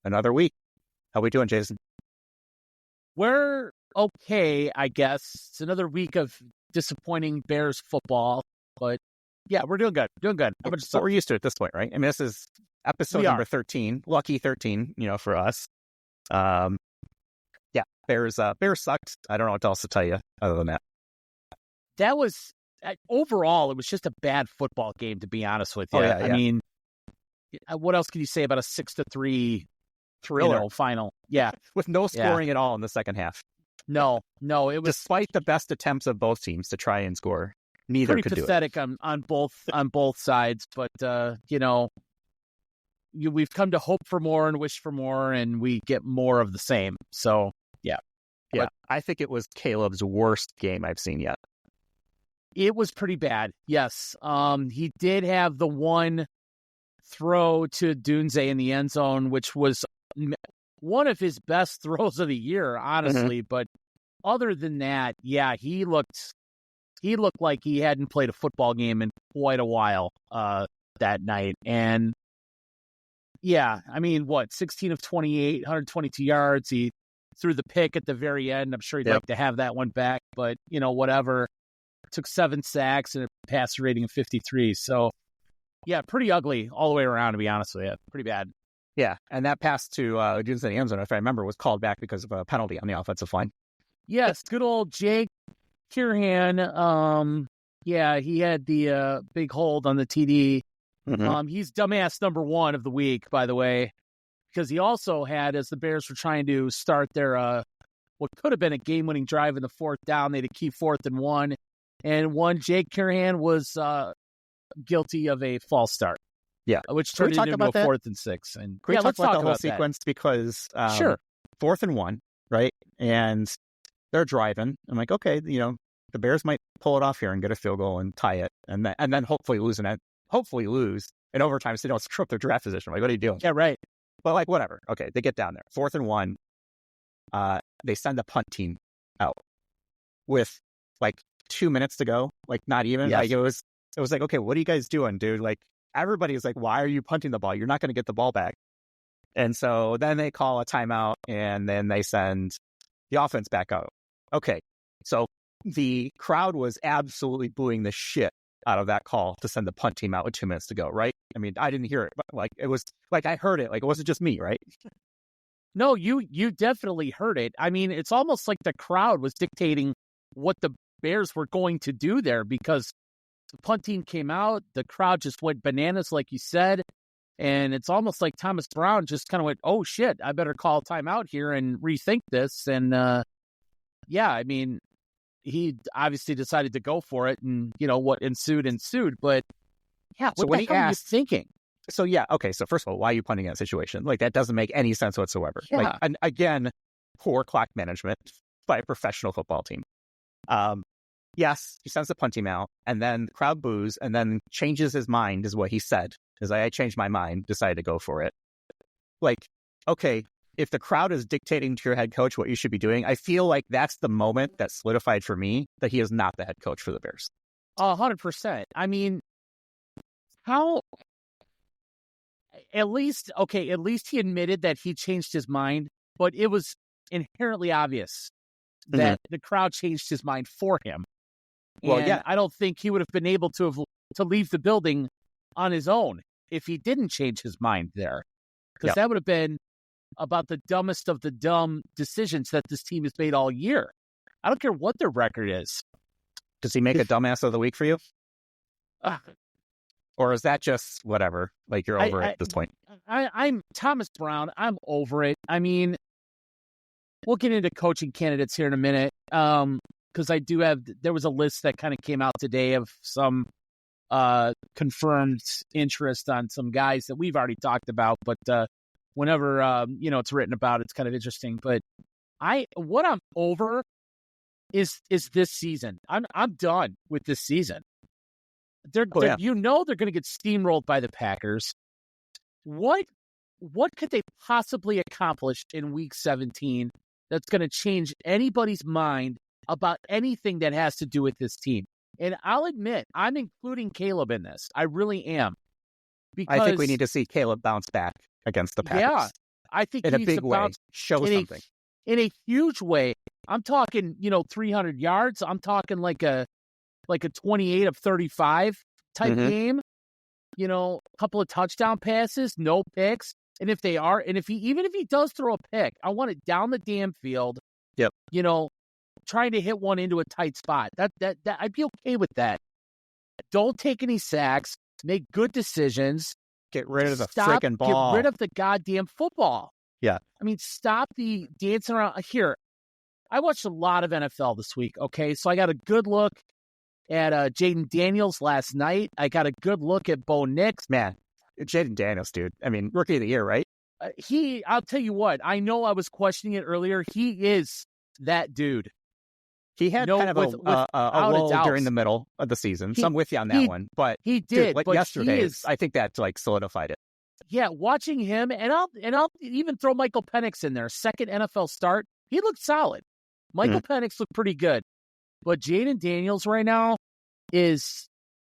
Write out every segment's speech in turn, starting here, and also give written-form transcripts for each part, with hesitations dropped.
another week. How we doing, Jason? We're okay, I guess. It's another week of disappointing Bears football, but yeah, we're doing good. So we're used to it at this point, right? I mean, this is episode number 13, lucky 13, for us. Yeah, Bears sucked. I don't know what else to tell you other than that. That was overall, it was just a bad football game, to be honest with you. Oh, yeah. I mean, what else can you say about a 6-3 thriller final? Yeah, with no scoring at all in the second half. No, it was despite the best attempts of both teams to try and score. Neither pretty could do it. Pathetic on both sides, but we've come to hope for more and wish for more, and we get more of the same. So yeah. But I think it was Caleb's worst game I've seen yet. It was pretty bad. Yes, he did have the one throw to Dunze in the end zone, which was one of his best throws of the year, honestly. Mm-hmm. But other than that, yeah, he looked like he hadn't played a football game in quite a while that night. And yeah, I mean, 16 of 28, 122 yards. He threw the pick at the very end. I'm sure he'd like to have that one back, but whatever. Took 7 sacks and a passer rating of 53. So yeah, pretty ugly all the way around, to be honest with you. Pretty bad. Yeah, and that pass to Dunze in the end zone, if I remember, was called back because of a penalty on the offensive line. Yes, good old Jake Keenan. Yeah, he had the big hold on the TD. Mm-hmm. He's dumbass number 1 of the week, by the way, because he also had, as the Bears were trying to start their what could have been a game-winning drive in the 4th down, they had a key 4th and 1. And Jake Keenan was guilty of a false start. Yeah, which turned into a 4th and 6. And can we talk about the whole sequence? Because sure, 4th and 1, right? And they're driving. I'm like, okay, the Bears might pull it off here and get a field goal and tie it, and then hopefully lose in overtime so they don't screw up their draft position. Like, what are you doing? Yeah, right. But whatever. Okay, they get down there, 4th and 1. They send the punt team out with 2 minutes to go. Not even. Yes. It was like, okay, what are you guys doing, dude? Everybody's like, why are you punting the ball? You're not going to get the ball back. And so then they call a timeout, and then they send the offense back out. Okay, so the crowd was absolutely booing the shit out of that call to send the punt team out with 2 minutes to go, right? I mean, I didn't hear it, but it was I heard it. It wasn't just me, right? No, you definitely heard it. I mean, it's almost like the crowd was dictating what the Bears were going to do there, because the punt team came out, the crowd just went bananas, like you said, and it's almost like Thomas Brown just kind of went, oh shit, I better call timeout here and rethink this. And yeah, I mean, he obviously decided to go for it, and what ensued, but yeah, what the hell are you thinking? So yeah, okay, so first of all, why are you punting that situation? That doesn't make any sense whatsoever. Yeah. And again, poor clock management by a professional football team. Yes, he sends the punt team out, and then the crowd boos, and then changes his mind, is what he said. Is I changed my mind, decided to go for it. Okay, if the crowd is dictating to your head coach what you should be doing, I feel like that's the moment that solidified for me that he is not the head coach for the Bears. 100%. I mean, how? At least he admitted that he changed his mind, but it was inherently obvious that the crowd changed his mind for him. Well, and yeah, I don't think he would have been able to leave the building on his own if he didn't change his mind there, because that would have been about the dumbest of the dumb decisions that this team has made all year. I don't care what their record is. Does he make a dumbass of the week for you? Or is that just whatever? You're over it at this point? I'm Thomas Brown. I'm over it. I mean, we'll get into coaching candidates here in a minute, because there was a list that kind of came out today of some confirmed interest on some guys that we've already talked about. But whenever it's written about, it's kind of interesting. But what I'm over is this season. I'm done with this season. They're going to get steamrolled by the Packers. What could they possibly accomplish in Week 17 that's going to change anybody's mind about anything that has to do with this team? And I'll admit, I'm including Caleb in this. I really am. Because I think we need to see Caleb bounce back against the Packers. Yeah, I think in he a needs to big way. bounce Show something. In a huge way. I'm talking, 300 yards. I'm talking like a 28 of 35 type game. A couple of touchdown passes, no picks. And if even if he does throw a pick, I want it down the damn field. Yep. Trying to hit one into a tight spot. That I'd be okay with that. Don't take any sacks. Make good decisions. Get rid of the freaking ball. Get rid of the goddamn football. Yeah. I mean, stop the dancing around. Here, I watched a lot of NFL this week, okay? So I got a good look at Jaden Daniels last night. I got a good look at Bo Nix. Man, Jaden Daniels, dude. I mean, rookie of the year, right? I'll tell you what, I know I was questioning it earlier. He is that dude. He had kind of a lull during the middle of the season. So I'm with you on that one. But he did. Dude, but yesterday, I think that solidified it. Yeah, watching him, and I'll even throw Michael Penix in there. Second NFL start, he looked solid. Michael Penix looked pretty good. But Jaden Daniels right now is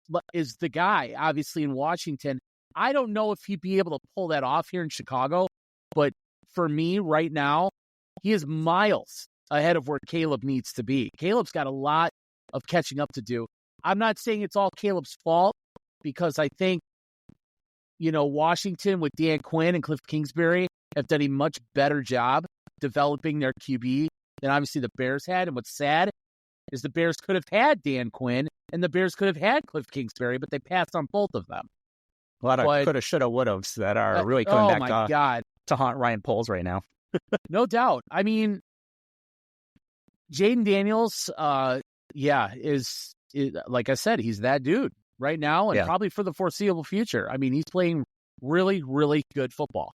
the guy, obviously, in Washington. I don't know if he'd be able to pull that off here in Chicago, but for me right now, he is miles ahead of where Caleb needs to be. Caleb's got a lot of catching up to do. I'm not saying it's all Caleb's fault, because I think, Washington with Dan Quinn and Cliff Kingsbury have done a much better job developing their QB than obviously the Bears had. And what's sad is the Bears could have had Dan Quinn and the Bears could have had Cliff Kingsbury, but they passed on both of them. A lot of coulda, shoulda, woulda-haves that are really coming back to haunt Ryan Poles right now. No doubt. I mean, Jaden Daniels, is like I said, he's that dude right now and probably for the foreseeable future. I mean, he's playing really, really good football.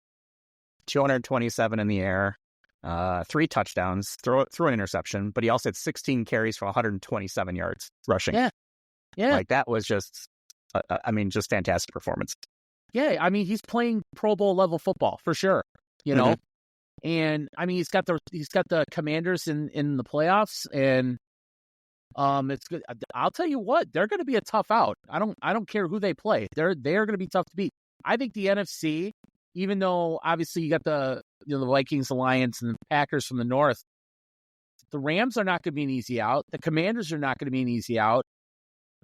227 in the air, 3 touchdowns, threw an interception, but he also had 16 carries for 127 yards rushing. Yeah. Like that was just, just fantastic performance. Yeah. I mean, he's playing Pro Bowl level football for sure, and I mean, he's got the Commanders in the playoffs, and it's good. I'll tell you what, they're going to be a tough out. I don't care who they play. They're going to be tough to beat. I think the NFC, even though obviously you got the Vikings, the Lions, and the Packers from the north, the Rams are not going to be an easy out. The Commanders are not going to be an easy out.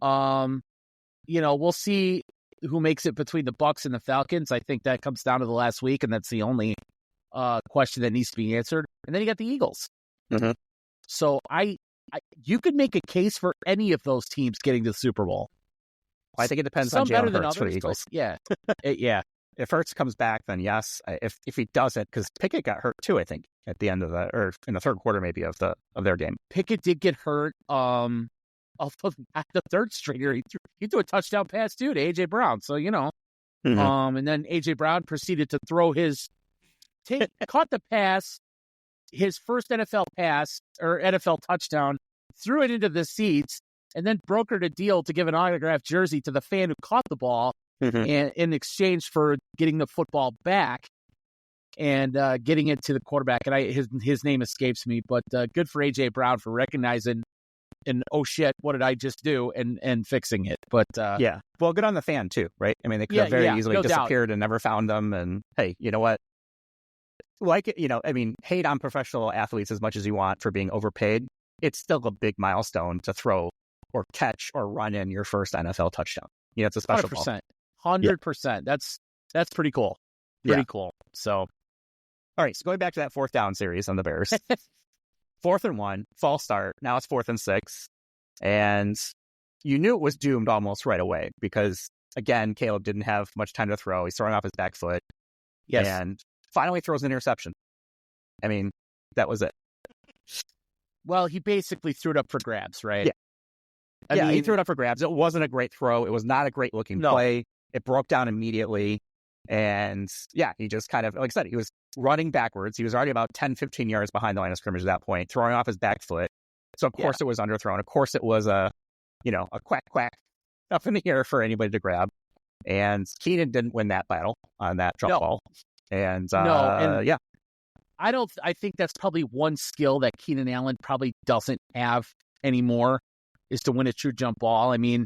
We'll see who makes it between the Bucs and the Falcons. I think that comes down to the last week, and that's the only question that needs to be answered. And then you got the Eagles. So you could make a case for any of those teams getting to the Super Bowl. I think it depends on Jalen Hurts for the Eagles. Yeah. If Hurts comes back, then yes. If he doesn't, because Pickett got hurt too, I think at the end of or in the third quarter maybe of their game. Pickett did get hurt. At the third stringer, he threw a touchdown pass too to AJ Brown. So and then AJ Brown proceeded to throw caught the pass, his first NFL pass or NFL touchdown, threw it into the seats, and then brokered a deal to give an autographed jersey to the fan who caught the ball, and in exchange for getting the football back and getting it to the quarterback. And his name escapes me, but good for AJ Brown for recognizing and oh shit, what did I just do? And fixing it. But well, good on the fan too, right? I mean, they could have very easily disappeared and never found them. And hey, you know what? Hate on professional athletes as much as you want for being overpaid. It's still a big milestone to throw or catch or run in your first NFL touchdown. It's a special 100%. 100%. That's pretty cool. Pretty cool. So, all right. So going back to that 4th down series on the Bears, 4th and 1, false start. Now it's 4th and 6, and you knew it was doomed almost right away because again, Caleb didn't have much time to throw. He's throwing off his back foot. Yes. And finally throws an interception. I mean, that was it. Well, he basically threw it up for grabs, right? Yeah. He threw it up for grabs. It wasn't a great throw. It was not a great looking play. It broke down immediately. And he just kind of, like I said, he was running backwards. He was already about 10, 15 yards behind the line of scrimmage at that point, throwing off his back foot. So, of course, it was underthrown. Of course, it was a quack up in the air for anybody to grab. And Keenan didn't win that battle on that jump ball. And, I think that's probably one skill that Keenan Allen probably doesn't have anymore is to win a true jump ball. I mean,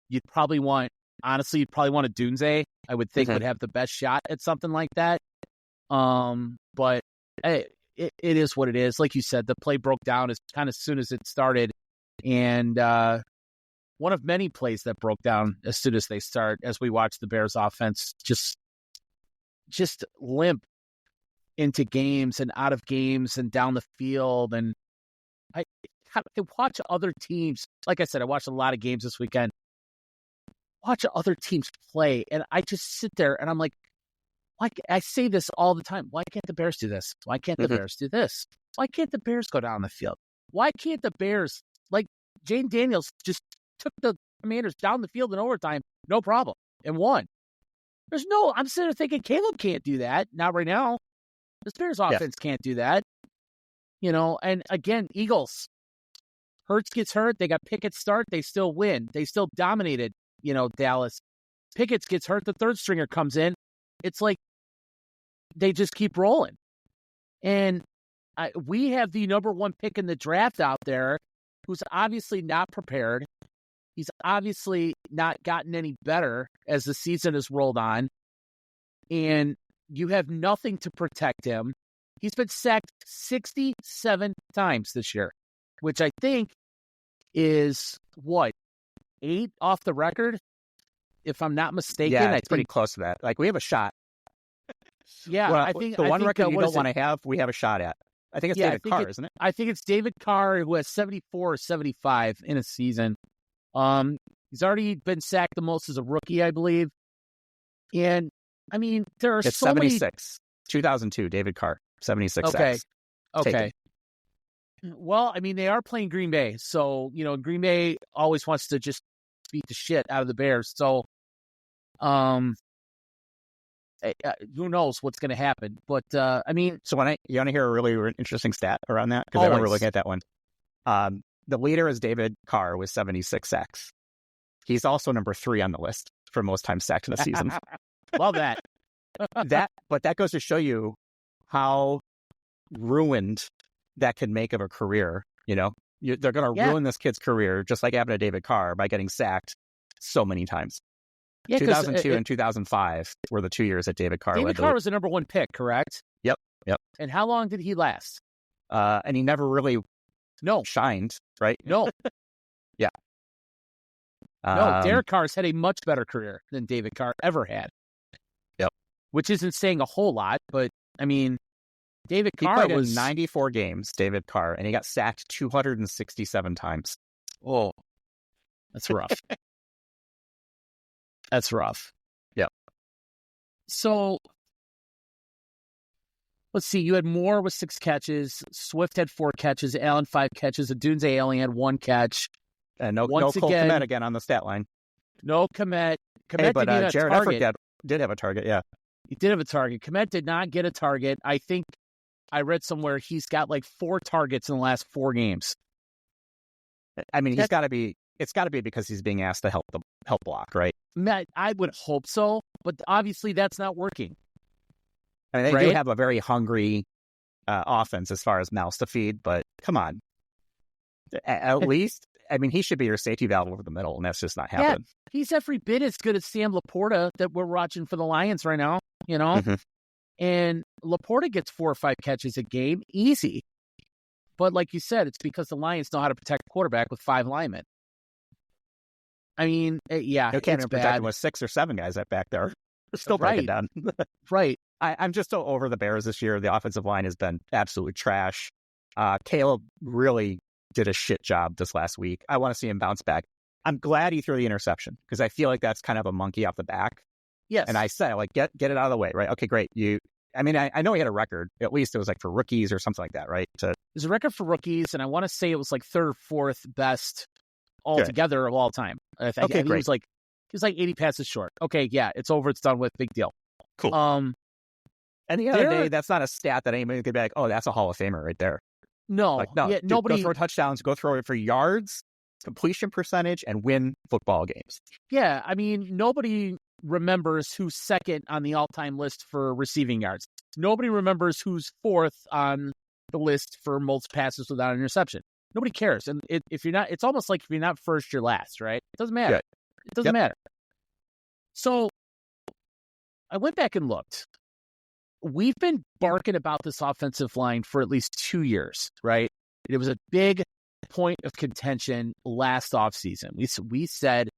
you'd probably want a Dunze, I would think would have the best shot at something like that. But it is what it is. Like you said, the play broke down as kind of soon as it started, and one of many plays that broke down as soon as they start. As we watch the Bears offense just limp into games and out of games and down the field, and I watch other teams. Like I said, I watched a lot of games this weekend. Watch other teams play, and I just sit there and I'm like, why? I say this all the time. Why can't the Bears do this? Why can't the Bears do this? Why can't the Bears go down the field? Why can't the Bears, like Jane Daniels, just took the Commanders down the field in overtime, no problem, and won? I'm sitting there thinking Caleb can't do that. Not right now. The Bears offense can't do that. And again, Eagles. Hurts gets hurt. They got Pickett start. They still win. They still dominated, Dallas. Pickett gets hurt. The third stringer comes in. It's like they just keep rolling. And we have the number one pick in the draft out there who's obviously not prepared. He's obviously not gotten any better as the season has rolled on. And you have nothing to protect him. He's been sacked 67 times this year, which I think is, 8 off the record? If I'm not mistaken. Yeah, it's pretty close to that. Like, we have a shot. Yeah, well, I think the one record you what don't want to have, we have a shot at. I think it's David Carr, isn't it? I think it's David Carr, who has 74 or 75 in a season. He's already been sacked the most as a rookie, I believe. And I mean, there are it's so 76. 2002, David Carr, 76 sacks. Okay. Well, I mean, they are playing Green Bay, so Green Bay always wants to just beat the shit out of the Bears. So, who knows what's going to happen? But I mean, so you want to hear a really interesting stat around that, because I remember looking at that one. The leader is David Carr with 76 sacks. He's also number 3 on the list for most times sacked in a season. Love that. But that goes to show you how ruined that can make of a career. They're going to ruin this kid's career, just like happened to David Carr, by getting sacked so many times. Yeah, 2002 and 2005 were the 2 years that David Carr David Carr was the number one pick, correct? Yep. And how long did he last? And he never really shined, right? No. Yeah. No, Derek Carr's had a much better career than David Carr ever had. Yep. Which isn't saying a whole lot, but I mean, David Carr played in 94 games, David Carr, and he got sacked 267 times. Oh, that's rough. That's rough. Yep. So, let's see. You had Moore with 6 catches. Swift had 4 catches. Allen 5 catches. Adunze only had 1 catch. And no Cole Kmet again on the stat line. No Kmet. But Jared Everett did have a target, yeah. He did have a target. Kmet did not get a target. I think I read somewhere he's got like 4 targets in the last 4 games. I mean, it's got to be because he's being asked to help block, right? Matt, I would hope so, but obviously that's not working. I mean, they do have a very hungry offense as far as mouths to feed, but come on. At least, I mean, he should be your safety valve over the middle, and that's just not happening. Yeah, he's every bit as good as Sam Laporta that we're watching for the Lions right now, Mm-hmm. And Laporta gets 4 or 5 catches a game, easy. But like you said, it's because the Lions know how to protect the quarterback with 5 linemen. I mean, yeah, you can't even protect him with 6 or 7 guys at back there. They're still breaking down. Right. I'm just so over the Bears this year. The offensive line has been absolutely trash. Caleb really did a shit job this last week. I want to see him bounce back. I'm glad he threw the interception, because I feel like that's kind of a monkey off the back. Yes. And I said, like, get it out of the way, right? Okay, great. I know he had a record. At least it was like for rookies or something like that, right? There's a record for rookies, and I want to say it was like 3rd or 4th best altogether of all time. I think great. He was like 80 passes short. Okay, yeah, it's over. It's done with. Big deal. Cool. And the other day, that's not a stat that anybody could be like, oh, that's a Hall of Famer right there. No, dude, nobody. Go throw touchdowns, go throw it for yards, completion percentage, and win football games. Yeah, I mean, nobody remembers who's second on the all-time list for receiving yards. Nobody remembers who's 4th on the list for most passes without an interception. Nobody cares. And if you're not, it's almost like if you're not first, you're last, right? It doesn't matter. Yeah. It doesn't matter. So I went back and looked. we've been barking about this offensive line for at least 2 years, right? It was a big point of contention last offseason. We said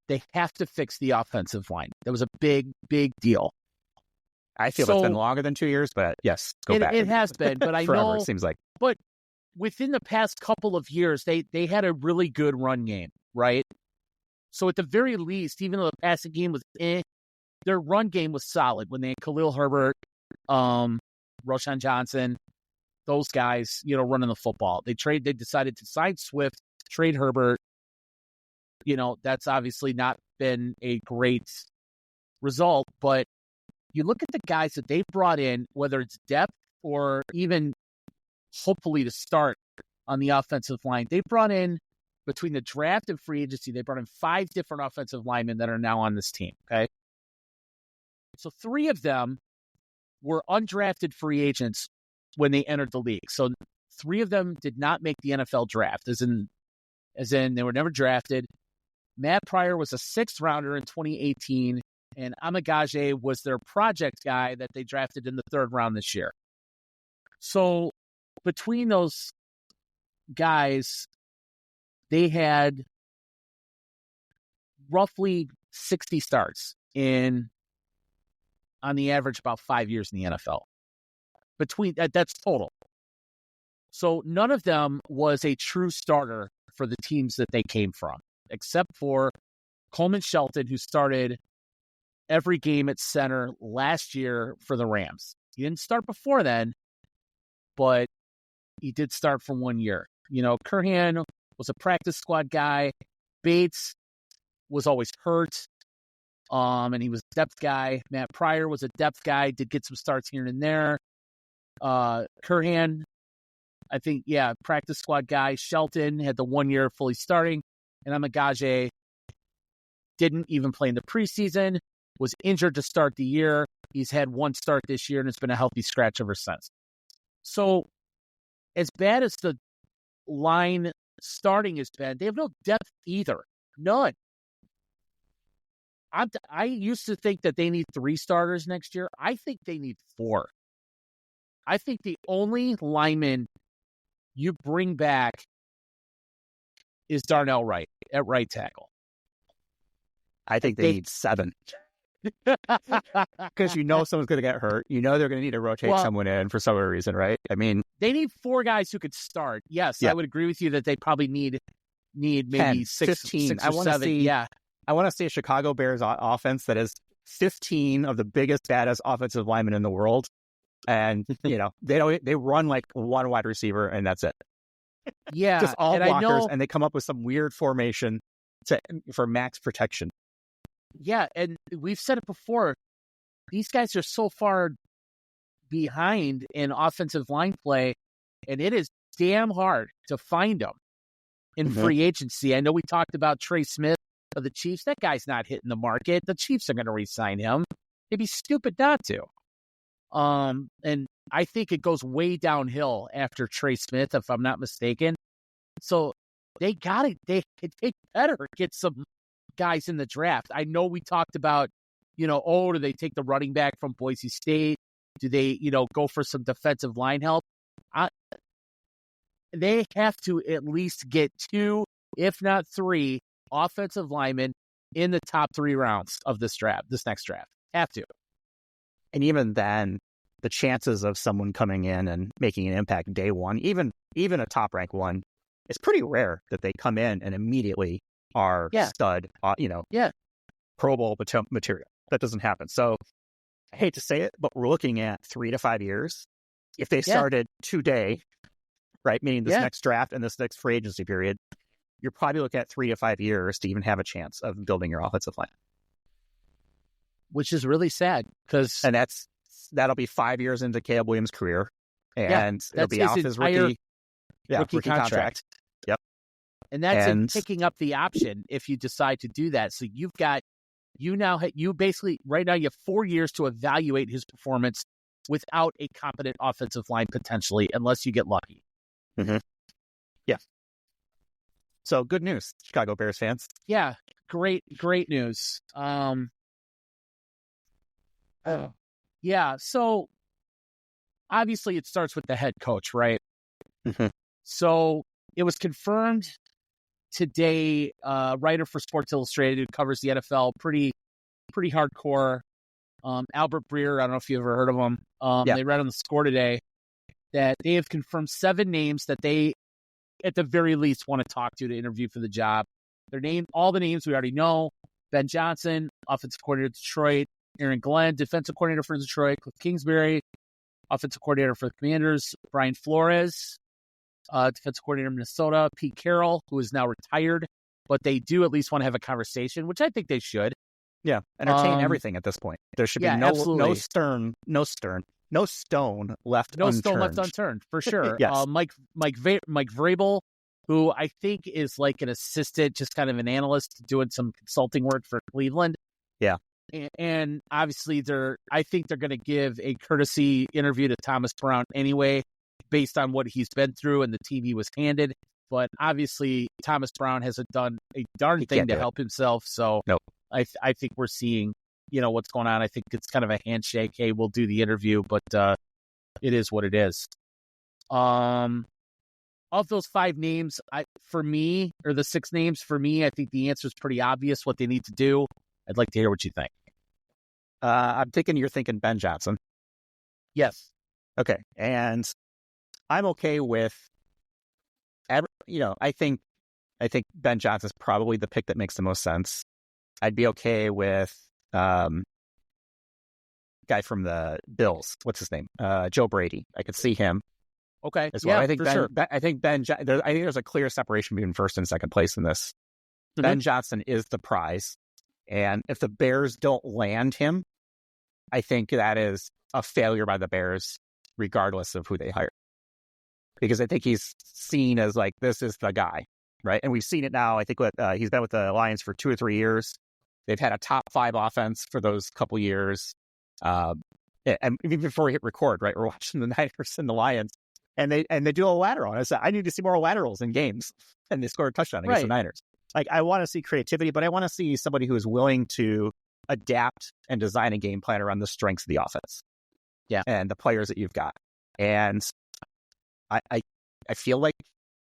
they have to fix the offensive line. That was a big, big deal. I feel it's been longer than 2 years, but yes, go back. It has been, but I forever, know it seems like. But within the past couple of years, they had a really good run game, right? So at the very least, even though the passing game was their run game was solid when they had Khalil Herbert, Roshan Johnson, those guys, running the football. They decided to sign Swift, trade Herbert. That's obviously not been a great result, but you look at the guys that they brought in, whether it's depth or even hopefully to start on the offensive line. They brought in, between the draft and free agency, they brought in 5 different offensive linemen that are now on this team, okay? So 3 of them were undrafted free agents when they entered the league. So 3 of them did not make the NFL draft, as in they were never drafted. Matt Pryor was a 6th rounder in 2018, and Amagaje was their project guy that they drafted in the 3rd round this year. So between those guys, they had roughly 60 starts on the average, about 5 years in the NFL. That's total. So none of them was a true starter for the teams that they came from, except for Coleman Shelton, who started every game at center last year for the Rams. He didn't start before then, but he did start for 1 year. Curhan was a practice squad guy. Bates was always hurt, and he was a depth guy. Matt Pryor was a depth guy, did get some starts here and there. Curhan, I think, practice squad guy. Shelton had the 1 year fully starting, and Amagaje didn't even play in the preseason, was injured to start the year. He's had 1 start this year, and it's been a healthy scratch ever since. So as bad as the line starting has been, they have no depth either. None. I used to think that they need 3 starters next year. I think they need 4. I think the only lineman you bring back is Darnell Wright at right tackle. I think they need 7. Because someone's going to get hurt. They're going to need to rotate someone in for some reason, right? I mean, they need 4 guys who could start. Yes, yeah. I would agree with you that they probably need maybe 10, 15. 6 or 7. I want to see a Chicago Bears offense that is 15 of the biggest, baddest offensive linemen in the world, and they run like 1 wide receiver and that's it. Yeah, just all blockers, and they come up with some weird formation for max protection. Yeah, and we've said it before. These guys are so far behind in offensive line play, and it is damn hard to find them in free agency. I know we talked about Trey Smith of the Chiefs. That guy's not hitting the market. The Chiefs are going to re-sign him. They'd be stupid not to. And I think it goes way downhill after Trey Smith, if I'm not mistaken. So they better get some guys in the draft. I know we talked about, do they take the running back from Boise State? Do they, go for some defensive line help? They have to at least get 2, if not 3, offensive linemen in the top 3 rounds of this next draft. Have to. And even then, the chances of someone coming in and making an impact day one, even a top rank one, it's pretty rare that they come in and immediately are stud, Pro Bowl material. That doesn't happen. So I hate to say it, but we're looking at 3 to 5 years. If they started today, right, meaning this next draft and this next free agency period, you're probably looking at 3 to 5 years to even have a chance of building your offensive line. Which is really sad and that'll be 5 years into Caleb Williams' career, and it'll be off his rookie contract. Yep. And that's picking up the option if you decide to do that. So you basically right now you have 4 years to evaluate his performance without a competent offensive line potentially, unless you get lucky. Mm-hmm. Yeah. So good news, Chicago Bears fans. Yeah, great news. Yeah. So obviously it starts with the head coach, right? Mhm. So it was confirmed today, writer for Sports Illustrated who covers the NFL pretty hardcore. Albert Breer, I don't know if you ever heard of him. Yeah. They read on the Score today that they have confirmed 7 names that they, at the very least, want to talk to interview for the job. All the names we already know: Ben Johnson, offensive coordinator of Detroit; Aaron Glenn, defensive coordinator for Detroit; Cliff Kingsbury, offensive coordinator for the Commanders; Brian Flores, defensive coordinator of Minnesota; Pete Carroll, who is now retired, but they do at least want to have a conversation, which I think they should. Yeah, entertain everything at this point. There should be no stone left unturned for sure. Yes. Mike Vrabel, who I think is like an assistant, just kind of an analyst doing some consulting work for Cleveland. Yeah. And obviously I think they're going to give a courtesy interview to Thomas Brown anyway, based on what he's been through and the team he was handed. But obviously Thomas Brown hasn't done a darn thing to help himself. So nope. I think we're seeing, what's going on. I think it's kind of a handshake. Hey, we'll do the interview, but it is what it is. Of those 5 names, the 6 names, for me, I think the answer is pretty obvious what they need to do. I'd like to hear what you think. I'm thinking you're thinking Ben Johnson. Yes. Okay. And I'm okay with, I think Ben Johnson's probably the pick that makes the most sense. I'd be okay with guy from the Bills. What's his name? Joe Brady. I could see him. Okay. As well. Yeah, I think sure. I think there's a clear separation between first and second place in this. Mm-hmm. Ben Johnson is the prize. And if the Bears don't land him, I think that is a failure by the Bears, regardless of who they hire. Because I think he's seen as like, this is the guy, right? And we've seen it now. I think he's been with the Lions for 2 or 3 years. They've had a top 5 offense for those couple years. And even before we hit record, right, we're watching the Niners and the Lions, and they do a lateral. And I said, I need to see more laterals in games. And they scored a touchdown against the Niners. Like, I want to see creativity, but I want to see somebody who is willing to adapt and design a game plan around the strengths of the offense. Yeah. And the players that you've got. And I feel like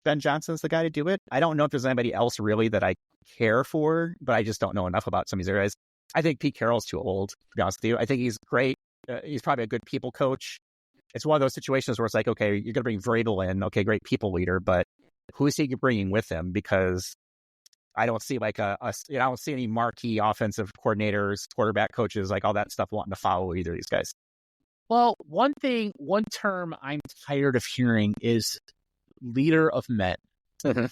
Ben Johnson's the guy to do it. I don't know if there's anybody else really that I care for, but I just don't know enough about some of these areas. I think Pete Carroll's too old, to be honest with you. I think he's great. He's probably a good people coach. It's one of those situations where it's like, okay, you're going to bring Vrabel in. Okay, great people leader, but who is he bringing with him? Because I don't see like I don't see any marquee offensive coordinators, quarterback coaches, like all that stuff wanting to follow either of these guys. Well, one term I'm tired of hearing is leader of men. Mm-hmm.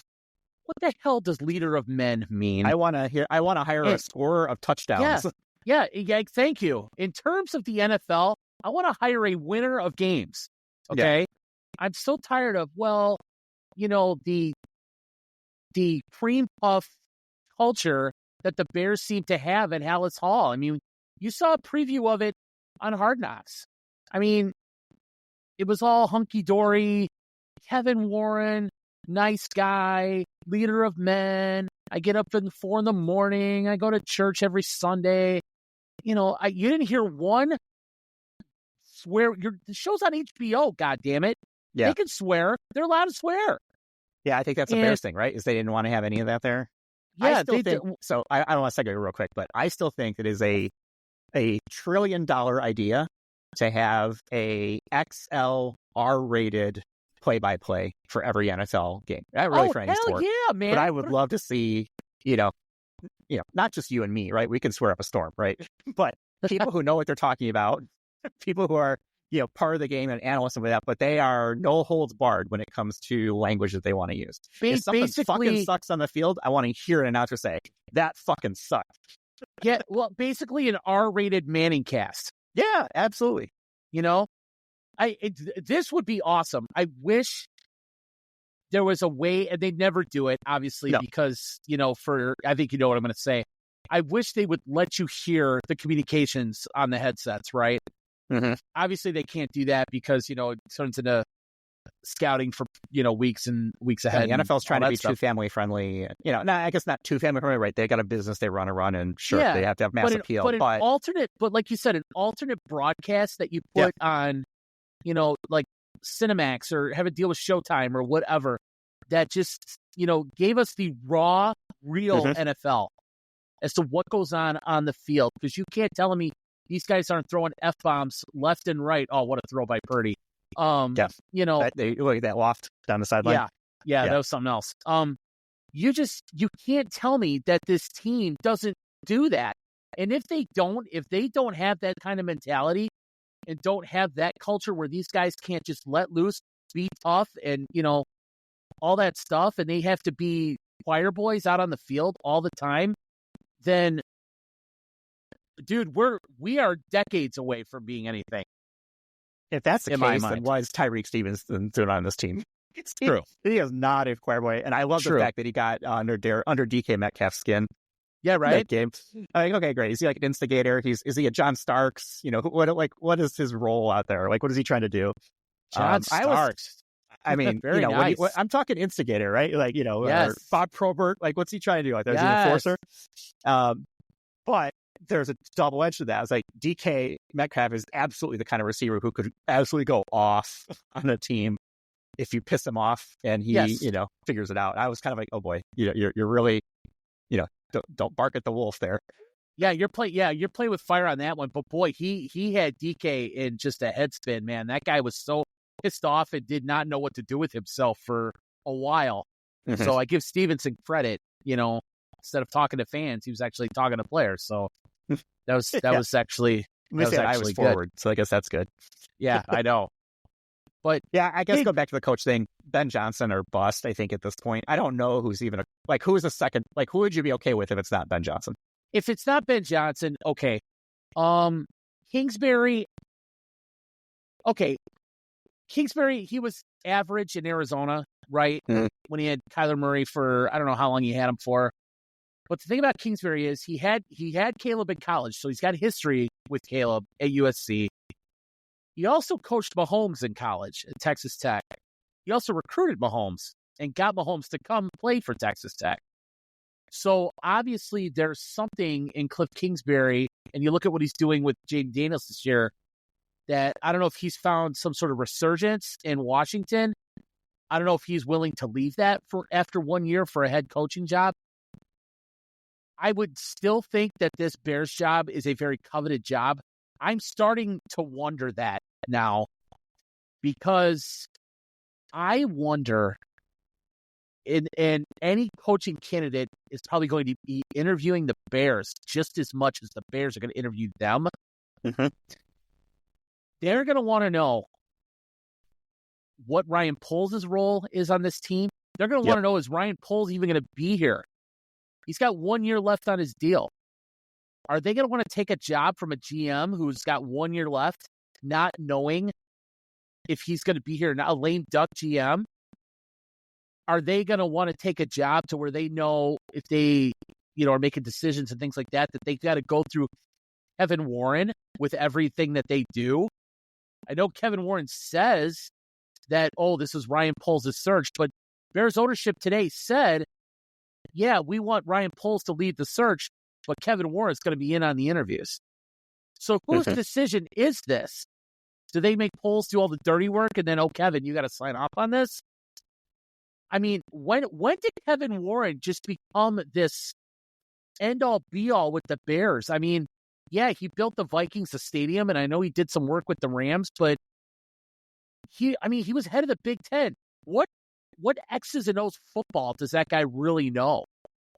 What the hell does leader of men mean? I want to hire a scorer of touchdowns. Yeah. Thank you. In terms of the NFL, I want to hire a winner of games. Okay. Yeah. I'm so tired of, the cream puff culture that the Bears seem to have at Hallis Hall. I mean, you saw a preview of it on Hard Knocks. I mean, it was all hunky-dory. Kevin Warren, nice guy, leader of men. I get up at 4 a.m. I go to church every Sunday. You didn't hear one swear. The show's on HBO, goddammit. Yeah. They can swear. They're allowed to swear. Yeah, I think that's the Bears thing, right? Is they didn't want to have any of that there. Yeah, so. I don't want to segue real quick, but I still think it is a $1 trillion idea to have a XL R-rated play-by-play for every NFL game. That really trying to work. Yeah, man. But I would love to see, not just you and me, right? We can swear up a storm, right? But people who know what they're talking about, people who are, part of the game and analysts and that, but they are no holds barred when it comes to language that they want to use. If something fucking sucks on the field, I want to hear an announcer say, that fucking sucked. Yeah, well, basically an R-rated Manning cast. Yeah, absolutely. This would be awesome. I wish there was a way, and they never do it, obviously, because, I think you know what I'm going to say. I wish they would let you hear the communications on the headsets, right? Mm-hmm. Obviously, they can't do that because, it turns into scouting for, weeks and weeks ahead. The NFL's trying to be stuff. too family friendly. I guess not too family friendly, right? They got a business they want to run, and sure, they have to have mass appeal. But like you said, an alternate broadcast that you put on, like Cinemax or have a deal with Showtime or whatever, that just, gave us the raw, real NFL as to what goes on the field. Because you can't tell me these guys aren't throwing F-bombs left and right. Oh, what a throw by Purdy. Look at that loft down the sideline. Yeah, that was something else. You can't tell me that this team doesn't do that. And if they don't have that kind of mentality and don't have that culture where these guys can't just let loose, be tough and, all that stuff, and they have to be choir boys out on the field all the time, then, dude, we are decades away from being anything. If that's the case, then why is Tyreek Stevenson doing on this team? It's true. He is not a choir boy, and I love the fact that he got under DK Metcalf's skin. Yeah, right. That game. I'm like, okay, great. Is he like an instigator? Is he a John Starks? What is his role out there? Like, what is he trying to do? John Starks. Very nice. I'm talking instigator, right? Like, or Bob Probert. Like, what's he trying to do? Like, there's an enforcer. But there's a double edge to that. It's like DK Metcalf is absolutely the kind of receiver who could absolutely go off on a team if you piss him off and he, figures it out. I was kind of like, oh boy, you're really, don't bark at the wolf there. Yeah, you're playing with fire on that one. But boy, he had DK in just a head spin, man. That guy was so pissed off and did not know what to do with himself for a while. Mm-hmm. So I give Stevenson credit, instead of talking to fans, he was actually talking to players. So that was actually I was forward, so I guess that's good. Yeah, I know. But yeah, I guess go back to the coach thing. Ben Johnson or bust, I think, at this point. I don't know who's even who is a second, who would you be okay with if it's not Ben Johnson? If it's not Ben Johnson, okay. Kingsbury, okay. Kingsbury, he was average in Arizona, right? Mm-hmm. When he had Kyler Murray for, I don't know how long he had him for. But the thing about Kingsbury is he had Caleb in college, so he's got history with Caleb at USC. He also coached Mahomes in college at Texas Tech. He also recruited Mahomes and got Mahomes to come play for Texas Tech. So obviously there's something in Cliff Kingsbury, and you look at what he's doing with Jaden Daniels this year, that I don't know if he's found some sort of resurgence in Washington. I don't know if he's willing to leave that for after 1 year for a head coaching job. I would still think that this Bears job is a very coveted job. I'm starting to wonder that now, because I wonder, and any coaching candidate is probably going to be interviewing the Bears just as much as the Bears are going to interview them. Mm-hmm. They're going to want to know what Ryan Poles' role is on this team. They're going to want to know, is Ryan Poles even going to be here? He's got 1 year left on his deal. Are they going to want to take a job from a GM who's got 1 year left, not knowing if he's going to be here? Now, a lame duck GM. Are they going to want to take a job to where they know if they, are making decisions and things like that, that they got to go through Kevin Warren with everything that they do? I know Kevin Warren says that, this is Ryan Poles' search, but Bears ownership today said, yeah, we want Ryan Poles to lead the search, but Kevin Warren is going to be in on the interviews. So whose decision is this? Do they make Poles do all the dirty work and then, Kevin, you got to sign off on this? I mean, when did Kevin Warren just become this end-all, be-all with the Bears? I mean, yeah, he built the Vikings a stadium, and I know he did some work with the Rams, but he was head of the Big Ten. What X's and O's football does that guy really know?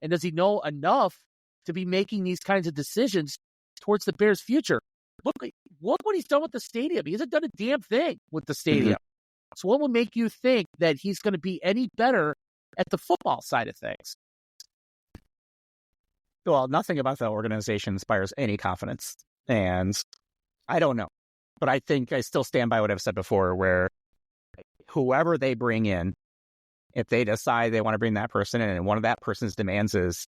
And does he know enough to be making these kinds of decisions towards the Bears' future? Look what he's done with the stadium. He hasn't done a damn thing with the stadium. Mm-hmm. So what would make you think that he's going to be any better at the football side of things? Well, nothing about that organization inspires any confidence. And I don't know. But I think I still stand by what I've said before, where whoever they bring in, if they decide they want to bring that person in, and one of that person's demands is,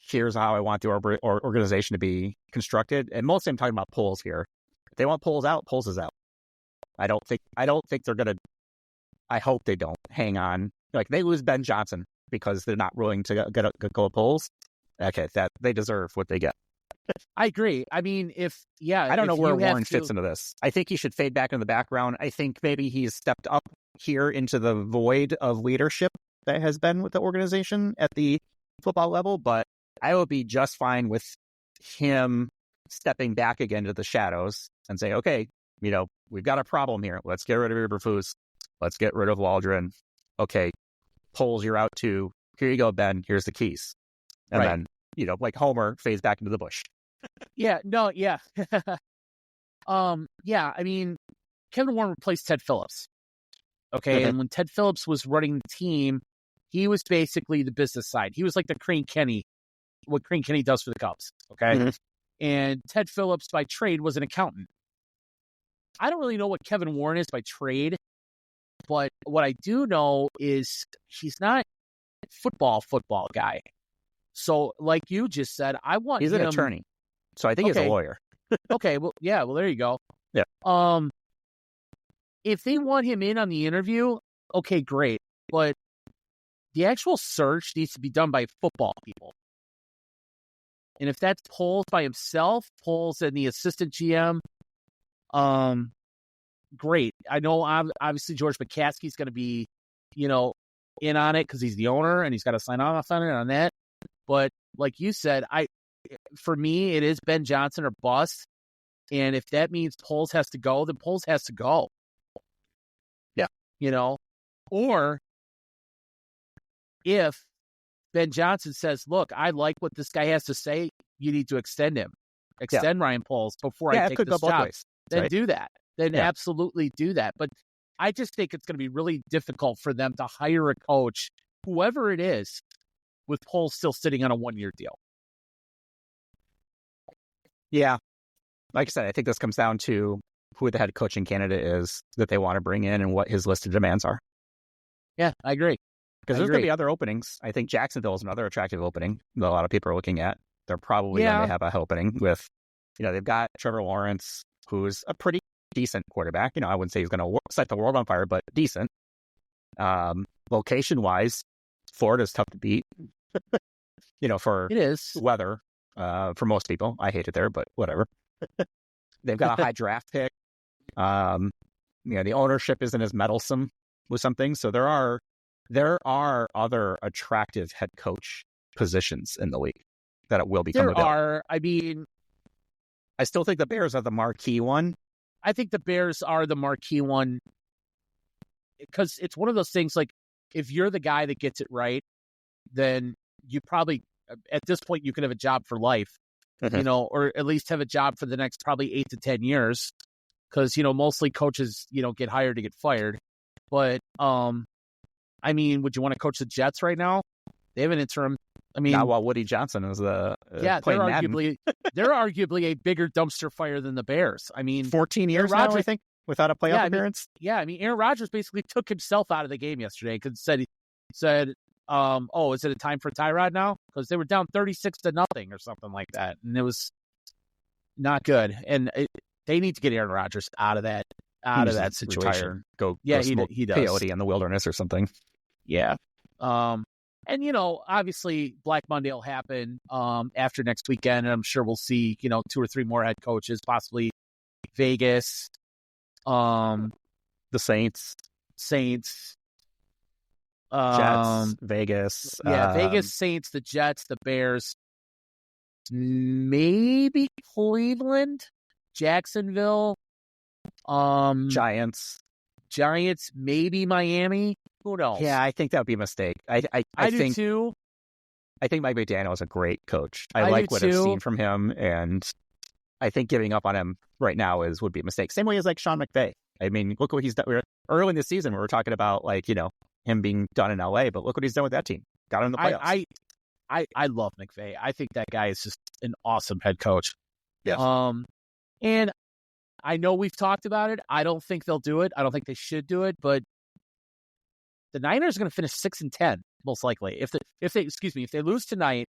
here's how I want the organization to be constructed. And mostly I'm talking about Poles here. If they want Poles out, Poles is out. I don't think they're going to I hope they don't hang on. Like, they lose Ben Johnson because they're not willing to go polls. Okay, that they deserve what they get. I agree. I mean, I don't know where Warren fits into this. I think he should fade back in the background. I think maybe he's stepped up here into the void of leadership that has been with the organization at the football level, but I would be just fine with him stepping back again to the shadows and say, okay, we've got a problem here. Let's get rid of Eberflus. Let's get rid of Waldron. Okay, polls, you're out too. Here you go, Ben. Here's the keys. And then, like Homer fades back into the bush. Yeah, no, yeah. I mean, Kevin Warren replaced Ted Phillips. Okay, and when Ted Phillips was running the team, he was basically the business side. He was like the Crane Kenny, what Crane Kenny does for the Cubs. Okay, and Ted Phillips by trade was an accountant. I don't really know what Kevin Warren is by trade, but what I do know is he's not a football guy. So, like you just said, I want he's him... an attorney, so I think he's a lawyer. Okay, well, there you go. Yeah. If they want him in on the interview, okay, great. But the actual search needs to be done by football people. And if that's Poles by himself, Poles and the assistant GM, great. I know obviously George McCaskey's going to be, in on it because he's the owner and he's got to sign off on it on that. But like you said, for me, it is Ben Johnson or bust. And if that means Poles has to go, then Poles has to go. Yeah. Or if Ben Johnson says, look, I like what this guy has to say, you need to extend him. Extend Ryan Poles before I take this job. Then do that. Then absolutely do that. But I just think it's going to be really difficult for them to hire a coach, whoever it is, with Poles still sitting on a 1-year deal. Yeah. Like I said, I think this comes down to who the head coaching candidate is that they want to bring in and what his list of demands are. Yeah, I agree. Because there's going to be other openings. I think Jacksonville is another attractive opening that a lot of people are looking at. They're probably going to have a opening with, they've got Trevor Lawrence, who's a pretty decent quarterback. I wouldn't say he's going to set the world on fire, but decent. Location-wise, Florida's tough to beat. For it is weather, for most people. I hate it there, but whatever. They've got a high draft pick. The ownership isn't as meddlesome with some things. So there are other attractive head coach positions in the league that it will become available. I mean, I still think the Bears are the marquee one. I think the Bears are the marquee one because it's one of those things like if you're the guy that gets it right, then you probably, at this point, you can have a job for life, or at least have a job for the next probably 8 to 10 years because, mostly coaches, get hired to get fired. But, I mean, would you want to coach the Jets right now? They have an interim. I mean, not while Woody Johnson is they're arguably a bigger dumpster fire than the Bears. I mean, 14 years now, I think, without a playoff appearance. I mean, Aaron Rodgers basically took himself out of the game yesterday because said, is it a time for Tyrod now? Because they were down 36-0 or something like that, and it was not good. And they need to get Aaron Rodgers out of that situation. Retire, go he does. Peyote in the wilderness or something. Yeah. And, obviously Black Monday will happen after next weekend, and I'm sure we'll see, 2 or 3 more head coaches, possibly Vegas, the Saints, Jets, Vegas. Vegas, Saints, the Jets, the Bears, maybe Cleveland, Jacksonville, Giants, maybe Miami. Who knows? Yeah, I think that would be a mistake. I do think, too. I think Mike McDaniel is a great coach. I like what I've seen from him, and I think giving up on him right now would be a mistake. Same way as like Sean McVay. I mean, look what he's done. Early in the season, we were talking about him being done in LA, but look what he's done with that team. Got him in the playoffs. I love McVay. I think that guy is just an awesome head coach. Yeah. And I know we've talked about it. I don't think they'll do it. I don't think they should do it, but the Niners are going to finish 6-10 most likely. If they lose tonight,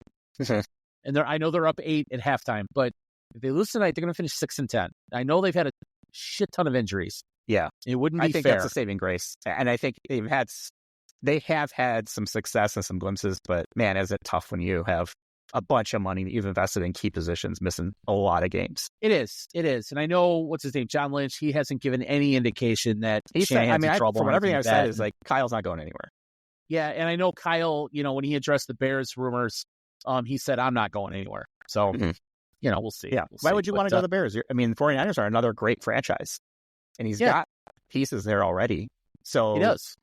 and I know they're up 8 at halftime, but if they lose tonight, they're going to finish 6-10. I know they've had a shit ton of injuries. Yeah. It wouldn't I be think fair. that's a saving grace. And I think they have had some success and some glimpses, but man, is it tough when you have a bunch of money that you've invested in key positions missing a lot of games. It is. And I know, what's his name, John Lynch, he hasn't given any indication that He said, Shanahan's in trouble. from everything like I've said is like, Kyle's not going anywhere. Yeah, and I know Kyle, when he addressed the Bears rumors, he said, I'm not going anywhere. So, we'll see. Yeah. We'll Why see. would you want to go to the Bears? I mean, the 49ers are another great franchise, and he's got pieces there already. So he does.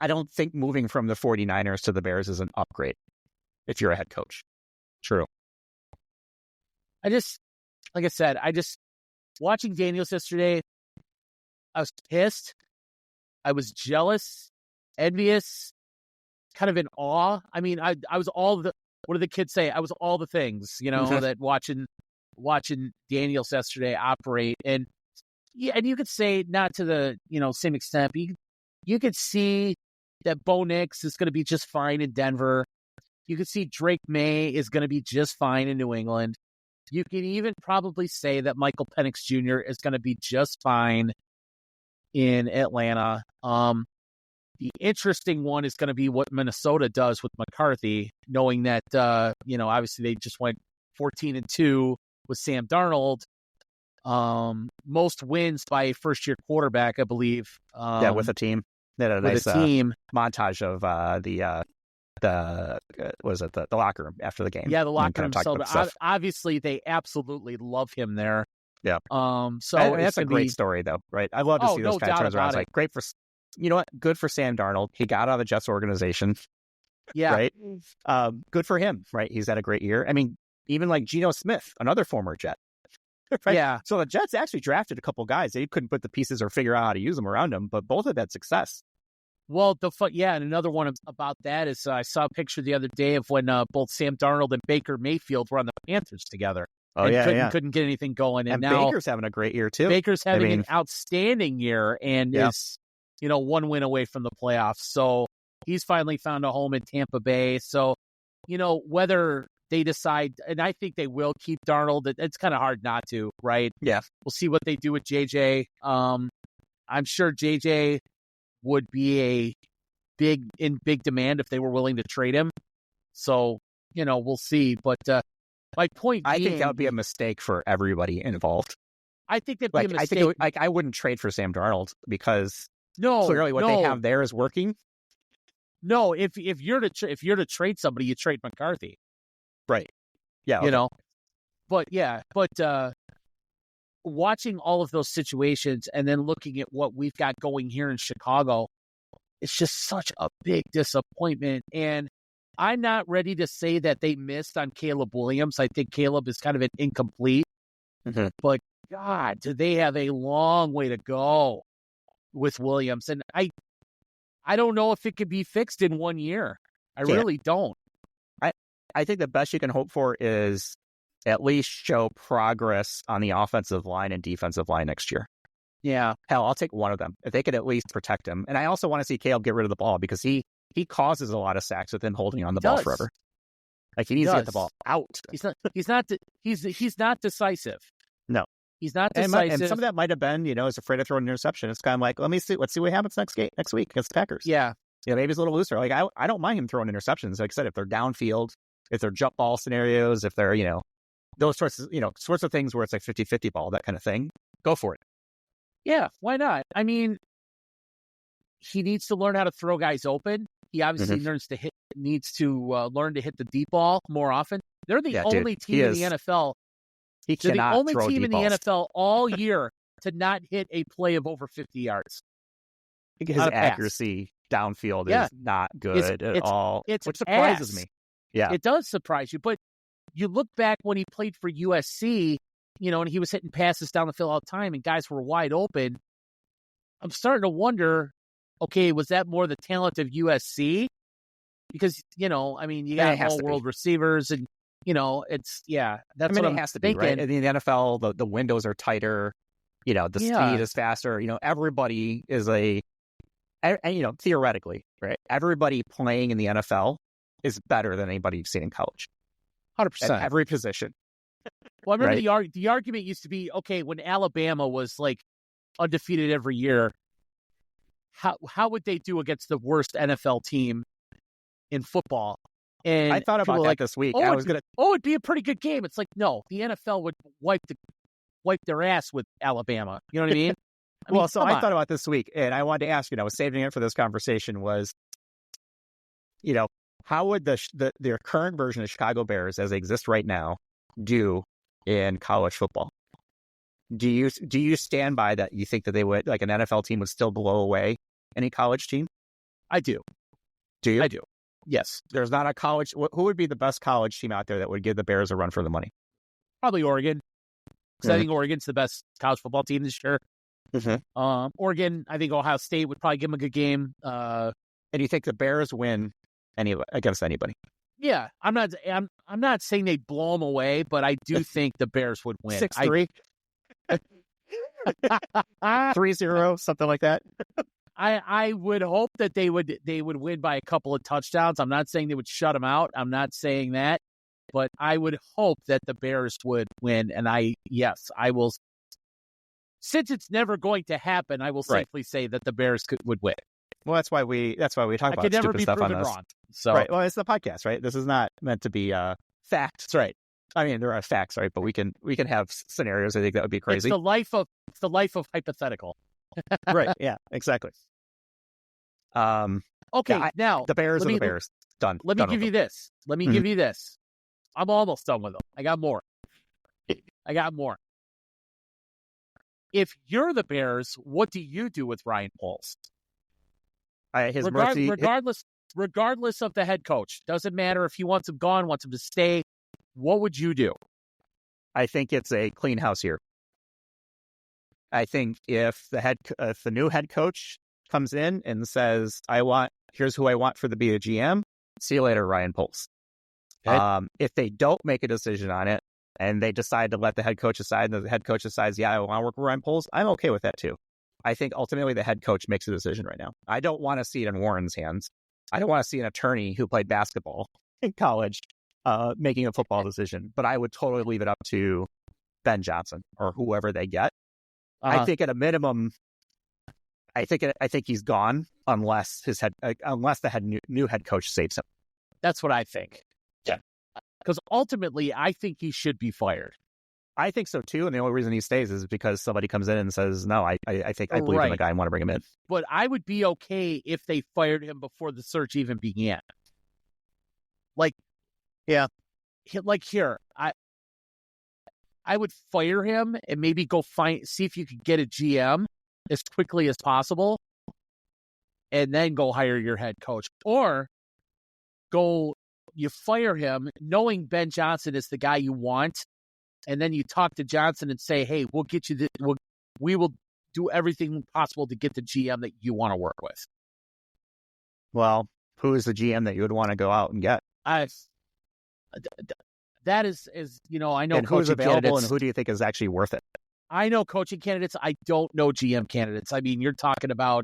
I don't think moving from the 49ers to the Bears is an upgrade if you're a head coach. True. Like I said, watching Daniels yesterday, I was pissed. I was jealous, envious, kind of in awe. I mean, I was all the, what do the kids say? I was all the things, that watching Daniels yesterday operate. And and you could say not to the, same extent, but you could see that Bo Nix is going to be just fine in Denver. You could see Drake May is going to be just fine in New England. You can even probably say that Michael Penix Jr. is going to be just fine in Atlanta. The interesting one is going to be what Minnesota does with McCarthy, knowing that, obviously they just went 14-2 with Sam Darnold. Most wins by a first-year quarterback, I believe. With a team. They had a nice montage of the locker room after the game. Yeah, the locker room. So obviously, they absolutely love him there. Yeah. So that's a great story, though, right? I love to see those kind of turns around. It's like great for, good for Sam Darnold. He got out of the Jets organization. Yeah. Right. Good for him. Right. He's had a great year. I mean, even like Geno Smith, another former Jet. Right? Yeah. So the Jets actually drafted a couple guys. They couldn't put the pieces or figure out how to use them around them, but both have had success. Well, and another one about that is I saw a picture the other day of when both Sam Darnold and Baker Mayfield were on the Panthers together. Oh, and couldn't get anything going. And now Baker's having a great year, too. Baker's having an outstanding year and is, one win away from the playoffs. So he's finally found a home in Tampa Bay. So, whether they decide, and I think they will keep Darnold, it's kind of hard not to, right? Yeah. We'll see what they do with JJ. I'm sure JJ would be in big demand if they were willing to trade him. So, we'll see. But my point being, I think that would be a mistake for everybody involved. I think that'd be a mistake. I wouldn't trade for Sam Darnold because clearly what they have there is working. No, if you're to trade somebody, you trade McCarthy. Right. Yeah. Okay. But watching all of those situations and then looking at what we've got going here in Chicago, it's just such a big disappointment. And I'm not ready to say that they missed on Caleb Williams. I think Caleb is kind of an incomplete. Mm-hmm. But, God, do they have a long way to go with Williams. And I don't know if it could be fixed in 1 year. I really don't. I think the best you can hope for is at least show progress on the offensive line and defensive line next year. Yeah. Hell, I'll take one of them. If they could at least protect him. And I also want to see Caleb get rid of the ball because he causes a lot of sacks with him holding on the ball forever. Like he needs to get the ball out. He's not decisive. No. He's not decisive. And some of that might have been, he's afraid to throw an interception. It's kind of like, let's see what happens next week against the Packers. Yeah. Maybe it's a little looser. Like I don't mind him throwing interceptions. Like I said, if they're downfield, if they're jump ball scenarios, if they're, those sorts of things where it's like 50-50 ball, that kind of thing, go for it. Yeah, why not? I mean, he needs to learn how to throw guys open. He obviously needs to learn to hit the deep ball more often. They're the only team in the NFL. They're the only team in the NFL all year to not hit a play of over 50 yards. His accuracy downfield is not good at all, which surprises me. Yeah, it does surprise you. But you look back when he played for USC, and he was hitting passes down the field all the time, and guys were wide open. I'm starting to wonder, okay, was that more the talent of USC? Because, you got all-world receivers, and, that's what it has to be, right? In the NFL, the windows are tighter, the speed is faster. Everybody is theoretically, right? Everybody playing in the NFL is better than anybody you've seen in college. 100%. At every position. Well, I remember the argument used to be, okay, when Alabama was like undefeated every year. How would they do against the worst NFL team in football? And I thought about that this week. It'd be a pretty good game. It's like, no, the NFL would wipe their ass with Alabama. You know what I mean? I thought about this week, and I wanted to ask, I was saving it for this conversation, was, how would their current version of Chicago Bears, as they exist right now, do in college football? Do you stand by that? You think that they would, like an NFL team would still blow away any college team? I do. Do you? I do. Yes. There's not a college. Who would be the best college team out there that would give the Bears a run for the money? Probably Oregon. Because I think Oregon's the best college football team this year. Mm-hmm. Oregon, I think Ohio State would probably give them a good game. And you think the Bears win against anybody? Yeah, I'm not saying they blow them away, but I do think the Bears would win. 6-3, 3-0, something like that. I would hope that they would win by a couple of touchdowns. I'm not saying they would shut them out. I'm not saying that, but I would hope that the Bears would win. And I will. Since it's never going to happen, I will safely say that the Bears would win. Well, that's why we talk about could never stupid be stuff on proven this. wrong. So, right. Well, it's the podcast, right? This is not meant to be facts, right? I mean, there are facts, right? But we can have scenarios. I think that would be crazy. It's the life of hypothetical. Right. Yeah. Exactly. Okay. Now the Bears are the Bears. Done. Let me give you this. Give you this. I'm almost done with them. I got more. If you're the Bears, what do you do with Ryan Poles? Regardless of the head coach, doesn't matter if he wants him gone, wants him to stay. What would you do? I think it's a clean house here. I think if the new head coach comes in and says, here's who I want for be the GM, see you later, Ryan Poles. Okay. If they don't make a decision on it and they decide to let the head coach decide, and the head coach decides, I want to work with Ryan Poles, I'm okay with that too. I think ultimately the head coach makes a decision right now. I don't want to see it in Warren's hands. I don't want to see an attorney who played basketball in college making a football decision, but I would totally leave it up to Ben Johnson or whoever they get. I think at a minimum, I think he's gone unless the new head coach saves him. That's what I think. Yeah, because ultimately, I think he should be fired. I think so too, and the only reason he stays is because somebody comes in and says, "No, I believe in the guy and want to bring him in." But I would be okay if they fired him before the search even began. I would fire him and maybe go see if you could get a GM as quickly as possible, and then go hire your head coach, or you fire him knowing Ben Johnson is the guy you want. And then you talk to Johnson and say, "Hey, we'll get you. We will do everything possible to get the GM that you want to work with." Well, who is the GM that you would want to go out and get? That is I know and who's coaching available candidates. And who do you think is actually worth it? I know coaching candidates. I don't know GM candidates. I mean, you're talking about.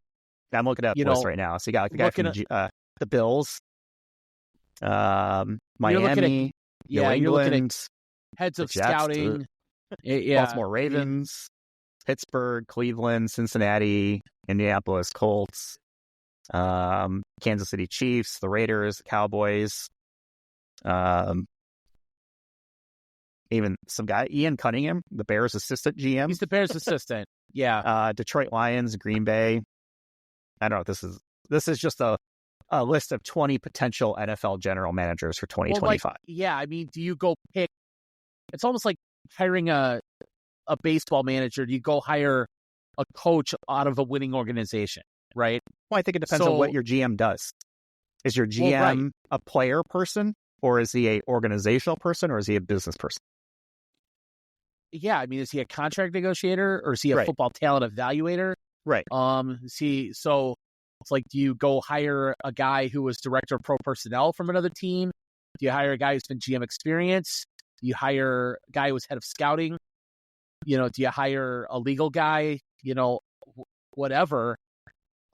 I'm looking at the list right now. So you got like the guy from the Bills, Miami, New you're looking at heads of Jets, scouting, Baltimore Ravens, Pittsburgh, Cleveland, Cincinnati, Indianapolis Colts, Kansas City Chiefs, the Raiders, the Cowboys, even some guy, Ian Cunningham, the Bears assistant GM. He's the Bears assistant. Yeah. Detroit Lions, Green Bay. I don't know. This is just a list of 20 potential NFL general managers for 2025. I mean, do you go pick? It's almost like hiring a baseball manager. Do you go hire a coach out of a winning organization, right? Well, I think it depends on what your GM does. Is your GM a player person, or is he a organizational person, or is he a business person? Yeah, I mean, is he a contract negotiator, or is he a football talent evaluator? Right. So it's like, do you go hire a guy who was director of pro personnel from another team? Do you hire a guy who's been GM experience? Do you hire a guy who's head of scouting? Do you hire a legal guy? Whatever.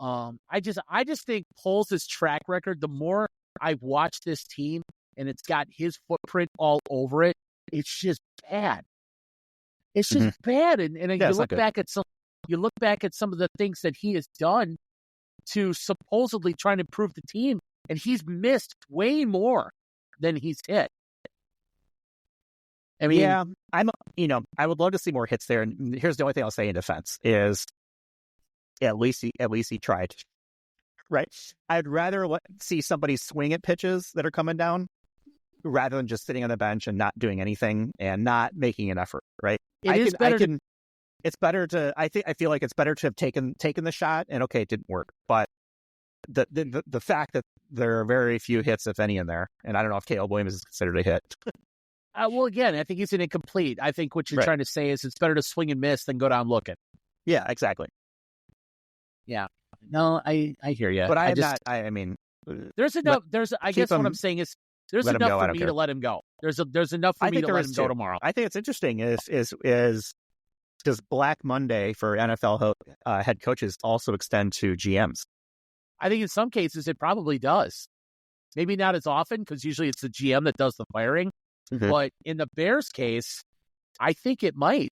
I just think Poles' track record, the more I've watched this team and it's got his footprint all over it, it's just bad. It's just bad. And you look back at you look back at some of the things that he has done to supposedly try to improve the team, and he's missed way more than he's hit. I mean, yeah, I would love to see more hits there. And here's the only thing I'll say in defense is, at least he tried. Right. I'd rather see somebody swing at pitches that are coming down rather than just sitting on the bench and not doing anything and not making an effort. Right. It's better to. I feel like it's better to have taken the shot and okay, it didn't work, but the fact that there are very few hits, if any, in there, and I don't know if Caleb Williams is considered a hit. Well, again, I think he's an incomplete. I think what you're trying to say is it's better to swing and miss than go down looking. Yeah, exactly. Yeah. No, I hear you. But I mean, there's enough. I guess what I'm saying is there's enough for me to let him go. There's enough for me to let him go tomorrow. I think it's interesting is does Black Monday for NFL head coaches also extend to GMs? I think in some cases it probably does. Maybe not as often because usually it's the GM that does the firing. Mm-hmm. But in the Bears case, I think it might.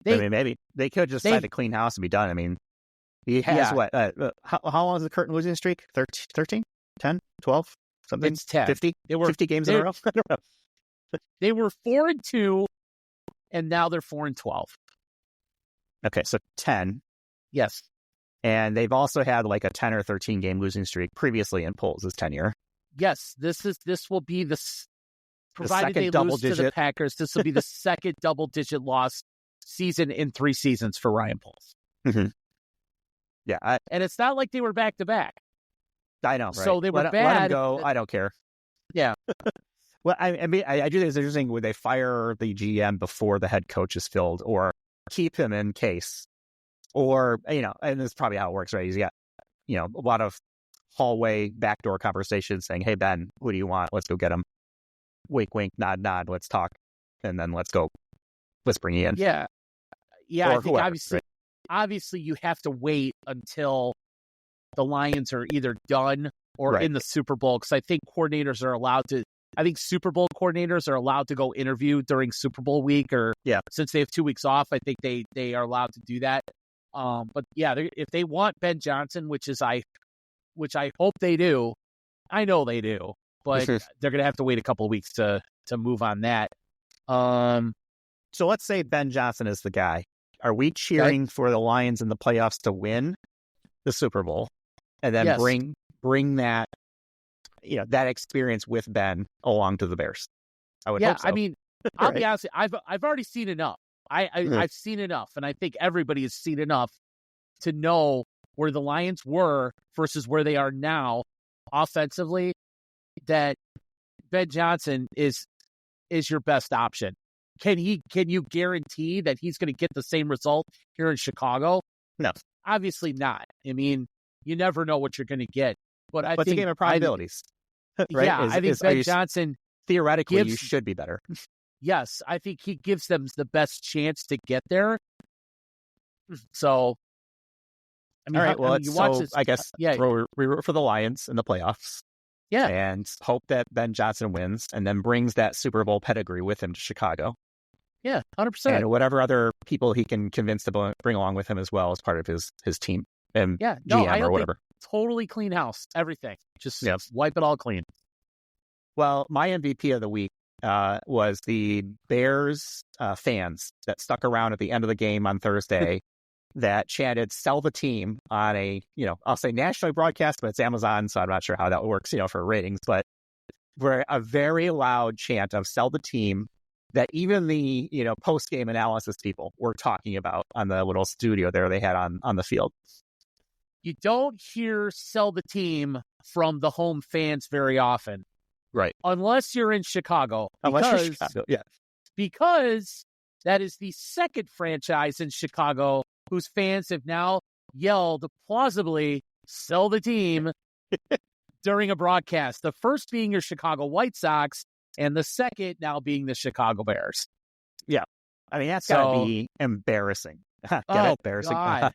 Maybe they could just decide to clean house and be done. I mean, he has how long is the current losing streak? 13? 10? 12? Something? It's 10. 50? 50 games in a row? I don't know. They were 4-2, and now they're 4-12. Okay, so 10. Yes. And they've also had like a 10 or 13 game losing streak previously in Poles' tenure. Yes, this will be provided they lose to the Packers, this will be the second double-digit loss season in 3 seasons for Ryan Poles. Mm-hmm. Yeah. And it's not like they were back-to-back. I know, right? So they were bad. Let him go. I don't care. Yeah. Well, I mean, I do think it's interesting when they fire the GM before the head coach is filled or keep him in case. Or, and this is probably how it works, right? He's got, a lot of hallway backdoor conversations saying, hey, Ben, who do you want? Let's go get him. Wink, wink, nod, nod. Let's talk. And then let's bring you in. Yeah. Yeah. Or I think whoever, obviously you have to wait until the Lions are either done or in the Super Bowl. Because I think Super Bowl coordinators are allowed to go interview during Super Bowl week since they have 2 weeks off, I think they are allowed to do that. But yeah, if they want Ben Johnson, which I hope they do, I know they do, but they're going to have to wait a couple of weeks to move on that. So let's say Ben Johnson is the guy. Are we cheering for the Lions in the playoffs to win the Super Bowl and then bring that, that experience with Ben along to the Bears? I would hope so. I mean, I'll be honest, I've already seen enough. I've seen enough, and I think everybody has seen enough to know where the Lions were versus where they are now offensively, that Ben Johnson is your best option. Can you guarantee that he's going to get the same result here in Chicago? No. Obviously not. I mean, you never know what you're going to get. But I think it's a game of probabilities. Right? Yeah, I think Ben Johnson theoretically you should be better. Yes, I think he gives them the best chance to get there. So, I mean, all right. Well, I guess we root for the Lions in the playoffs. Yeah, and hope that Ben Johnson wins and then brings that Super Bowl pedigree with him to Chicago. Yeah, 100%. And whatever other people he can convince to bring along with him as well as part of his team and GM or whatever. Totally clean house, everything. Just wipe it all clean. Well, my MVP of the week was the Bears fans that stuck around at the end of the game on Thursday that chanted "sell the team" on a, I'll say nationally broadcast, but it's Amazon, so I'm not sure how that works, for ratings, but for a very loud chant of "sell the team" that even the, post-game analysis people were talking about on the little studio there they had on the field. You don't hear "sell the team" from the home fans very often. Right. Unless you're in Chicago. Because that is the second franchise in Chicago whose fans have now yelled plausibly "sell the team" during a broadcast. The first being your Chicago White Sox, and the second now being the Chicago Bears. Yeah. I mean, that's got to be embarrassing. Embarrassing. God.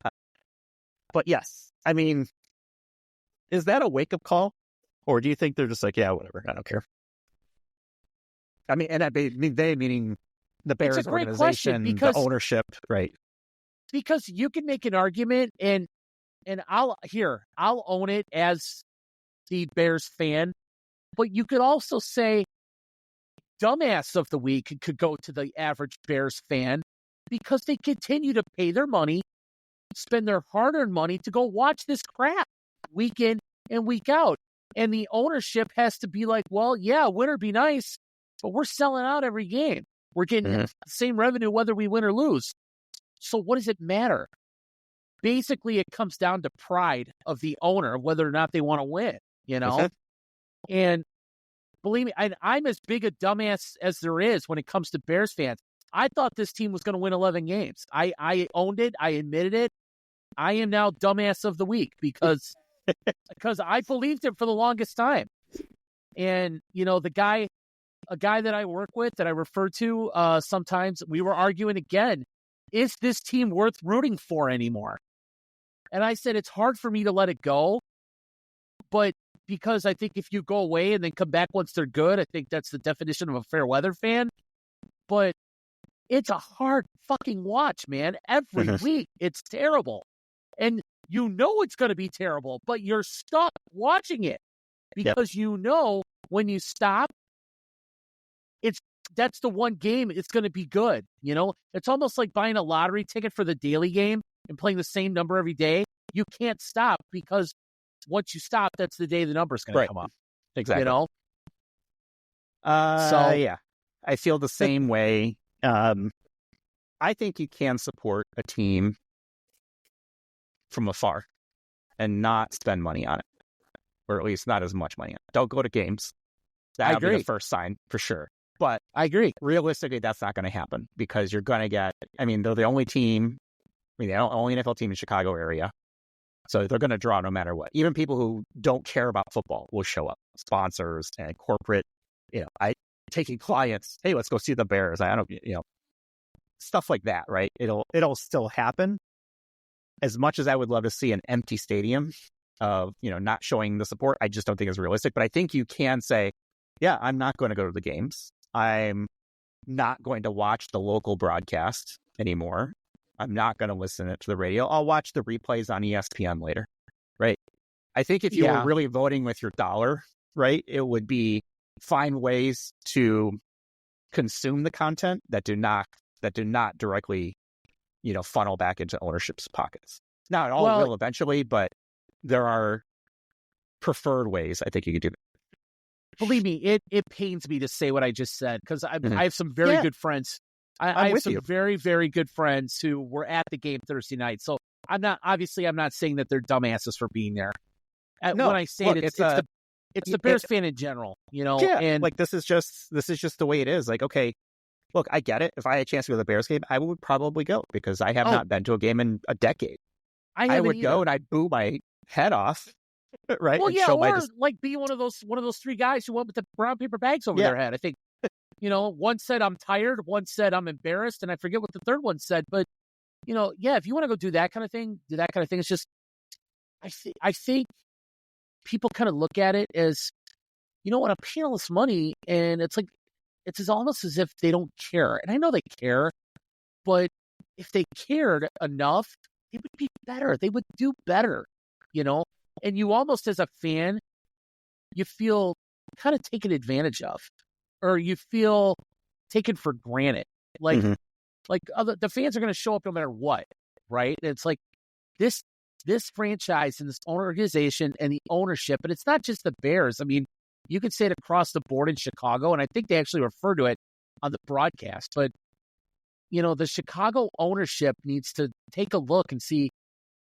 But yes, I mean, is that a wake-up call? Or do you think they're just like, yeah, whatever, I don't care? I mean, and they meaning the Bears organization, the ownership, right? because you can make an argument, and I'll own it as the Bears fan, but you could also say dumbass of the week could go to the average Bears fan because they continue to pay their money, spend their hard-earned money to go watch this crap week in and week out. And the ownership has to be like, well, yeah, winner be nice, but we're selling out every game. We're getting the same revenue whether we win or lose. So what does it matter? Basically, it comes down to pride of the owner, whether or not they want to win, you know? And believe me, I'm as big a dumbass as there is when it comes to Bears fans. I thought this team was going to win 11 games. I owned it. I admitted it. I am now dumbass of the week because I believed it for the longest time. And, you know, a guy that I work with, that I refer to sometimes, we were arguing again, is this team worth rooting for anymore? And I said, it's hard for me to let it go. But because I think if you go away and then come back once they're good, I think that's the definition of a fair weather fan. But it's a hard fucking watch, man. Every week, it's terrible. And you know it's going to be terrible, but you're stuck watching it because you know when you stop, that's the one game it's going to be good. You know, it's almost like buying a lottery ticket for the daily game and playing the same number every day. You can't stop because once you stop, that's the day the number's going to come up. Exactly. You know? Yeah, I feel the same way. I think you can support a team from afar and not spend money on it, or at least not as much money on it. Don't go to games. That would be the first sign for sure. But I agree. Realistically, that's not going to happen because you're going to get, I mean, they're the only team, the only NFL team in the Chicago area. So they're going to draw no matter what. Even people who don't care about football will show up. Sponsors and corporate, taking clients, hey, let's go see the Bears. Stuff like that, right? It'll still happen. As much as I would love to see an empty stadium of, not showing the support, I just don't think it's realistic. But I think you can say, yeah, I'm not going to go to the games. I'm not going to watch the local broadcast anymore. I'm not going to listen to the radio. I'll watch the replays on ESPN later, right? I think if you were really voting with your dollar, right, it would be find ways to consume the content that do not directly, funnel back into ownership's pockets. Now, it all will eventually, but there are preferred ways I think you could do that. Believe me, it pains me to say what I just said because I have some very good friends. I have some very, very good friends who were at the game Thursday night. So I'm not saying that they're dumbasses for being there. No, when I say it's the Bears fan in general, Yeah, and like this is just the way it is. Like, okay, look, I get it. If I had a chance to go to the Bears game, I would probably go because I have not been to a game in a decade. I would go and I'd boo my head off. Right. Well, yeah, or be one of those three guys who went with the brown paper bags over their head. I think, one said I'm tired, one said I'm embarrassed, and I forget what the third one said. But, if you want to go do that kind of thing, It's just, I think people kind of look at it as, what, I'm paying all this money, and it's like, it's almost as if they don't care. And I know they care, but if they cared enough, they would be better. They would do better, And you almost, as a fan, you feel kind of taken advantage of, or you feel taken for granted. Like the fans are going to show up no matter what, right? And it's like this franchise and this organization and the ownership, and it's not just the Bears. I mean, you could say it across the board in Chicago, and I think they actually refer to it on the broadcast. But, the Chicago ownership needs to take a look and see,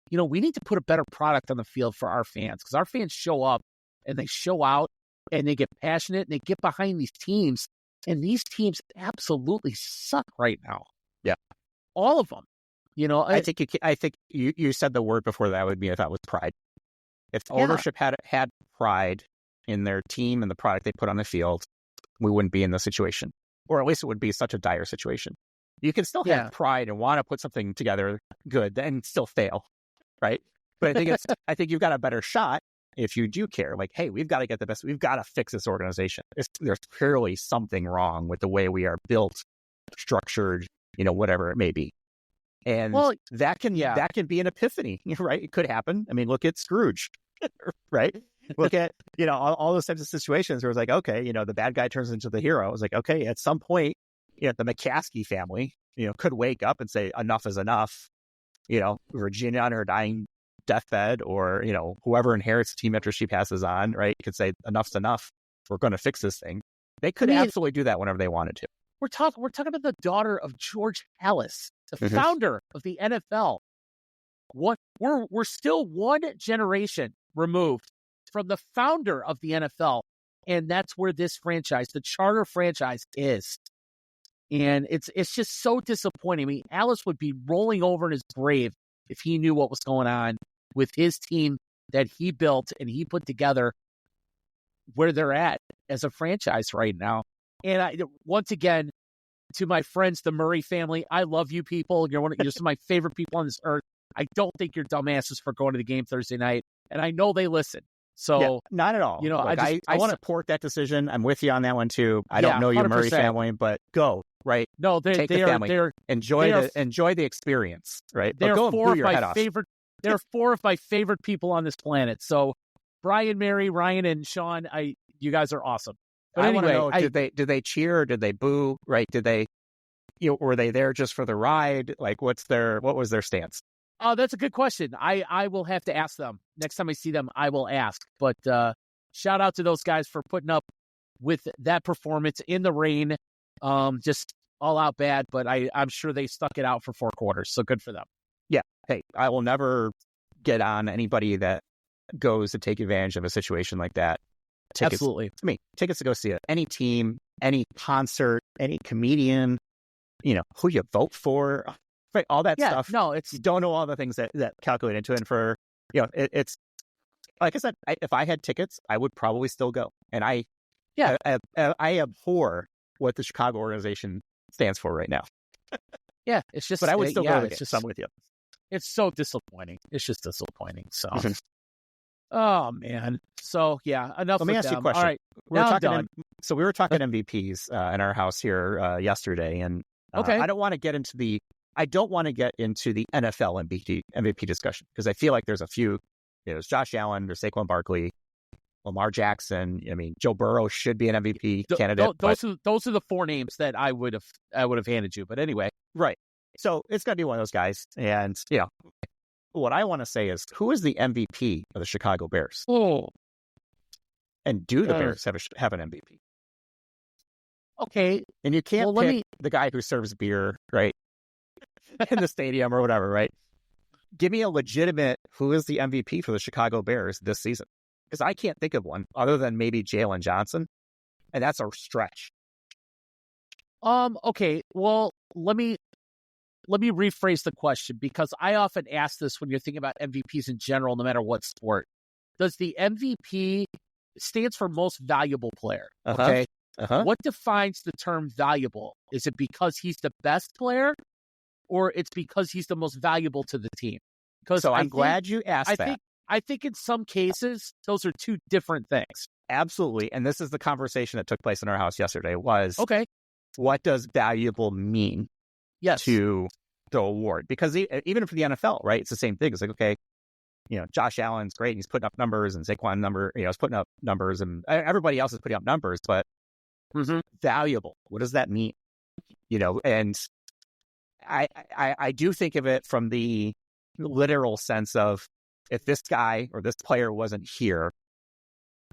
we need to put a better product on the field for our fans because our fans show up and they show out and they get passionate and they get behind these teams. And these teams absolutely suck right now. Yeah. All of them. I think you said the word before that would be, I thought, was pride. If ownership had pride in their team and the product they put on the field, we wouldn't be in this situation. Or at least it would be such a dire situation. You can still have pride and want to put something together good and still fail. Right. But I think you've got a better shot if you do care. Like, hey, we've got to get the best. We've got to fix this organization. There's clearly something wrong with the way we are built, structured, whatever it may be. And that can be an epiphany, right? It could happen. I mean, look at Scrooge, right? Look at, all those types of situations where it's like, okay, the bad guy turns into the hero. It's like, okay, at some point, the McCaskey family, could wake up and say, enough is enough. Virginia on her dying deathbed, or, whoever inherits the team after she passes on, right? Could say, enough's enough. We're going to fix this thing. They could absolutely do that whenever they wanted to. We're talking about the daughter of George Halas, the founder of the NFL. We're still one generation removed from the founder of the NFL, and that's where this franchise, the charter franchise, is. And it's just so disappointing. I mean, Halas would be rolling over in his grave if he knew what was going on with his team that he built and he put together, where they're at as a franchise right now. And once again, to my friends, the Murray family, I love you people. You're some of my favorite people on this earth. I don't think you're dumbasses for going to the game Thursday night, and I know they listen. So not at all. Look, I support that decision. I'm with you on that one too. I don't know your 100%. Murray family, but go right. No, take the family. Enjoy the experience. Right. They're four of my favorite people on this planet. So Brian, Mary, Ryan, and Sean, you guys are awesome. But anyway, want to know, did they cheer? Did they boo? Right? Did they? Were they there just for the ride? Like, what was their stance? Oh, that's a good question. I will have to ask them. Next time I see them, I will ask. But shout out to those guys for putting up with that performance in the rain. Just all out bad, but I'm sure they stuck it out for 4 quarters. So good for them. Yeah. Hey, I will never get on anybody that goes to take advantage of a situation like that. Absolutely. Tickets to go see it. Any team, any concert, any comedian, who you vote for. Right, all that stuff. No, you don't know all the things that calculate into it. And for it's like I said, if I had tickets, I would probably still go. And I abhor what the Chicago organization stands for right now. Yeah, it's just. But I would still go. It's just, I'm with you. It's so disappointing. It's just disappointing. So, oh man. So yeah, enough. Let me ask you a question. All right, we were talking MVPs in our house here yesterday, and I don't want to get into the NFL MVP discussion, because I feel like there's a few. There's Josh Allen, there's Saquon Barkley, Lamar Jackson. I mean, Joe Burrow should be an MVP candidate. Those are the 4 names that I would have handed you. But anyway, right. So it's going to be one of those guys. And what I want to say is, who is the MVP of the Chicago Bears? Oh, and do the Bears have an MVP? Okay, and you can't pick the guy who serves beer, right? In the stadium or whatever, right? Give me a legitimate who is the MVP for the Chicago Bears this season, because I can't think of one other than maybe Jalen Johnson, and that's a stretch. Okay. Well, let me rephrase the question, because I often ask this when you're thinking about MVPs in general, no matter what sport. Does the MVP stands for most valuable player? Okay. What defines the term valuable? Is it because he's the best player, or it's because he's the most valuable to the team? So I'm glad you asked that. I think in some cases, those are 2 different things. Absolutely. And this is the conversation that took place in our house yesterday was, okay, what does valuable mean to the award? Because even for the NFL, right, it's the same thing. It's like, okay, Josh Allen's great, and he's putting up numbers, and Saquon is putting up numbers, and everybody else is putting up numbers, but valuable, what does that mean? And I do think of it from the literal sense of, if this guy or this player wasn't here,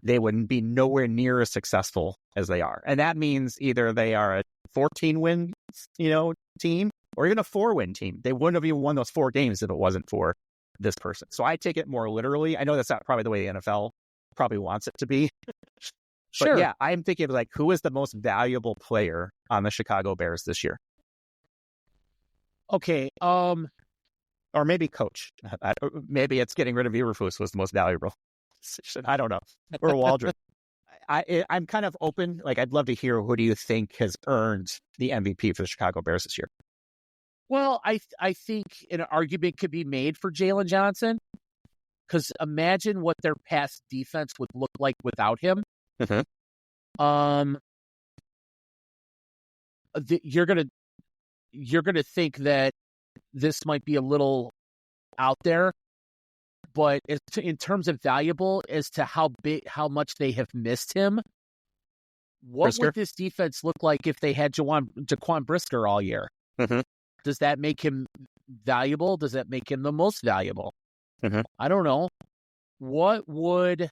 they wouldn't be nowhere near as successful as they are. And that means either they are a 14-win, team, or even a 4-win team. They wouldn't have even won those 4 games if it wasn't for this person. So I take it more literally. I know that's not probably the way the NFL probably wants it to be. Sure. But yeah, I'm thinking of like, who is the most valuable player on the Chicago Bears this year? Okay. Or maybe coach. Maybe it's getting rid of Eberflus was the most valuable. I don't know. Or Waldron. I'm kind of open. Like, I'd love to hear, who do you think has earned the MVP for the Chicago Bears this year? Well, I think an argument could be made for Jalen Johnson, because imagine what their pass defense would look like without him. You're gonna think that this might be a little out there, but in terms of valuable as to how much they have missed him, what Brisker? would this defense look like if they had Jaquan Brisker all year? Mm-hmm. Does that make him valuable? Does that make him the most valuable? Mm-hmm. I don't know. What would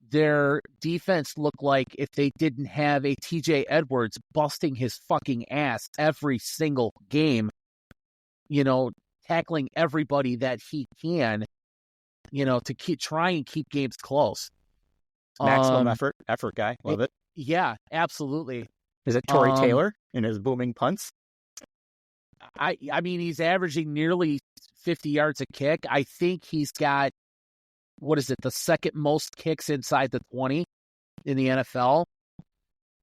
their defense look like if they didn't have a TJ Edwards busting his fucking ass every single game, tackling everybody that he can, to try and keep games close. Maximum effort guy. Love it. Yeah, absolutely. Is it Torrey Taylor in his booming punts? I mean, he's averaging nearly 50 yards a kick. I think he's got, the second most kicks inside the 20 in the NFL.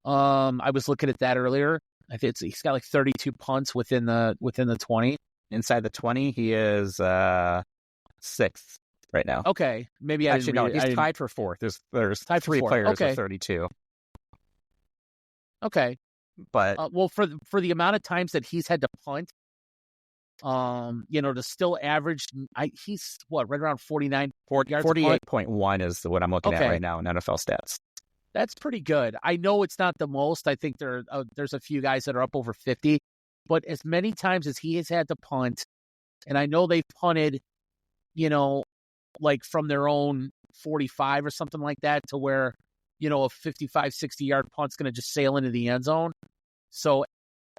I was looking at that earlier. I think he's got like 32 punts within the 20. Inside the 20, he is sixth right now. Okay, maybe actually no. He's tied for fourth. There's three players with 32. Okay, but well, for the amount of times that he's had to punt, to still average, he's right around 49 yards. 48.1 is what I'm looking at right now in NFL stats. That's pretty good. I know it's not the most. I think there's a few guys that are up over 50, but as many times as he has had to punt, and I know they've punted, like from their own 45 or something like that to where, a 55, 60-yard punt's going to just sail into the end zone. So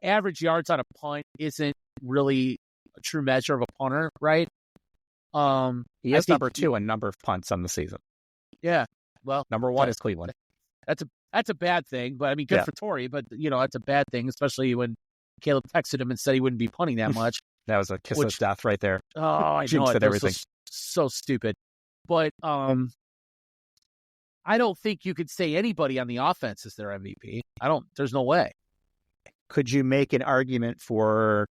average yards on a punt isn't really a true measure of a punter, right? He is number 2 in number of punts on the season. Yeah. Well, number 1 is Cleveland. That's a bad thing, but I mean, good for Torrey, but that's a bad thing, especially when Caleb texted him and said he wouldn't be punting that much. That was a kiss of death right there. Oh, I know it. Everything. So stupid. But I don't think you could say anybody on the offense is their MVP. There's no way. Could you make an argument for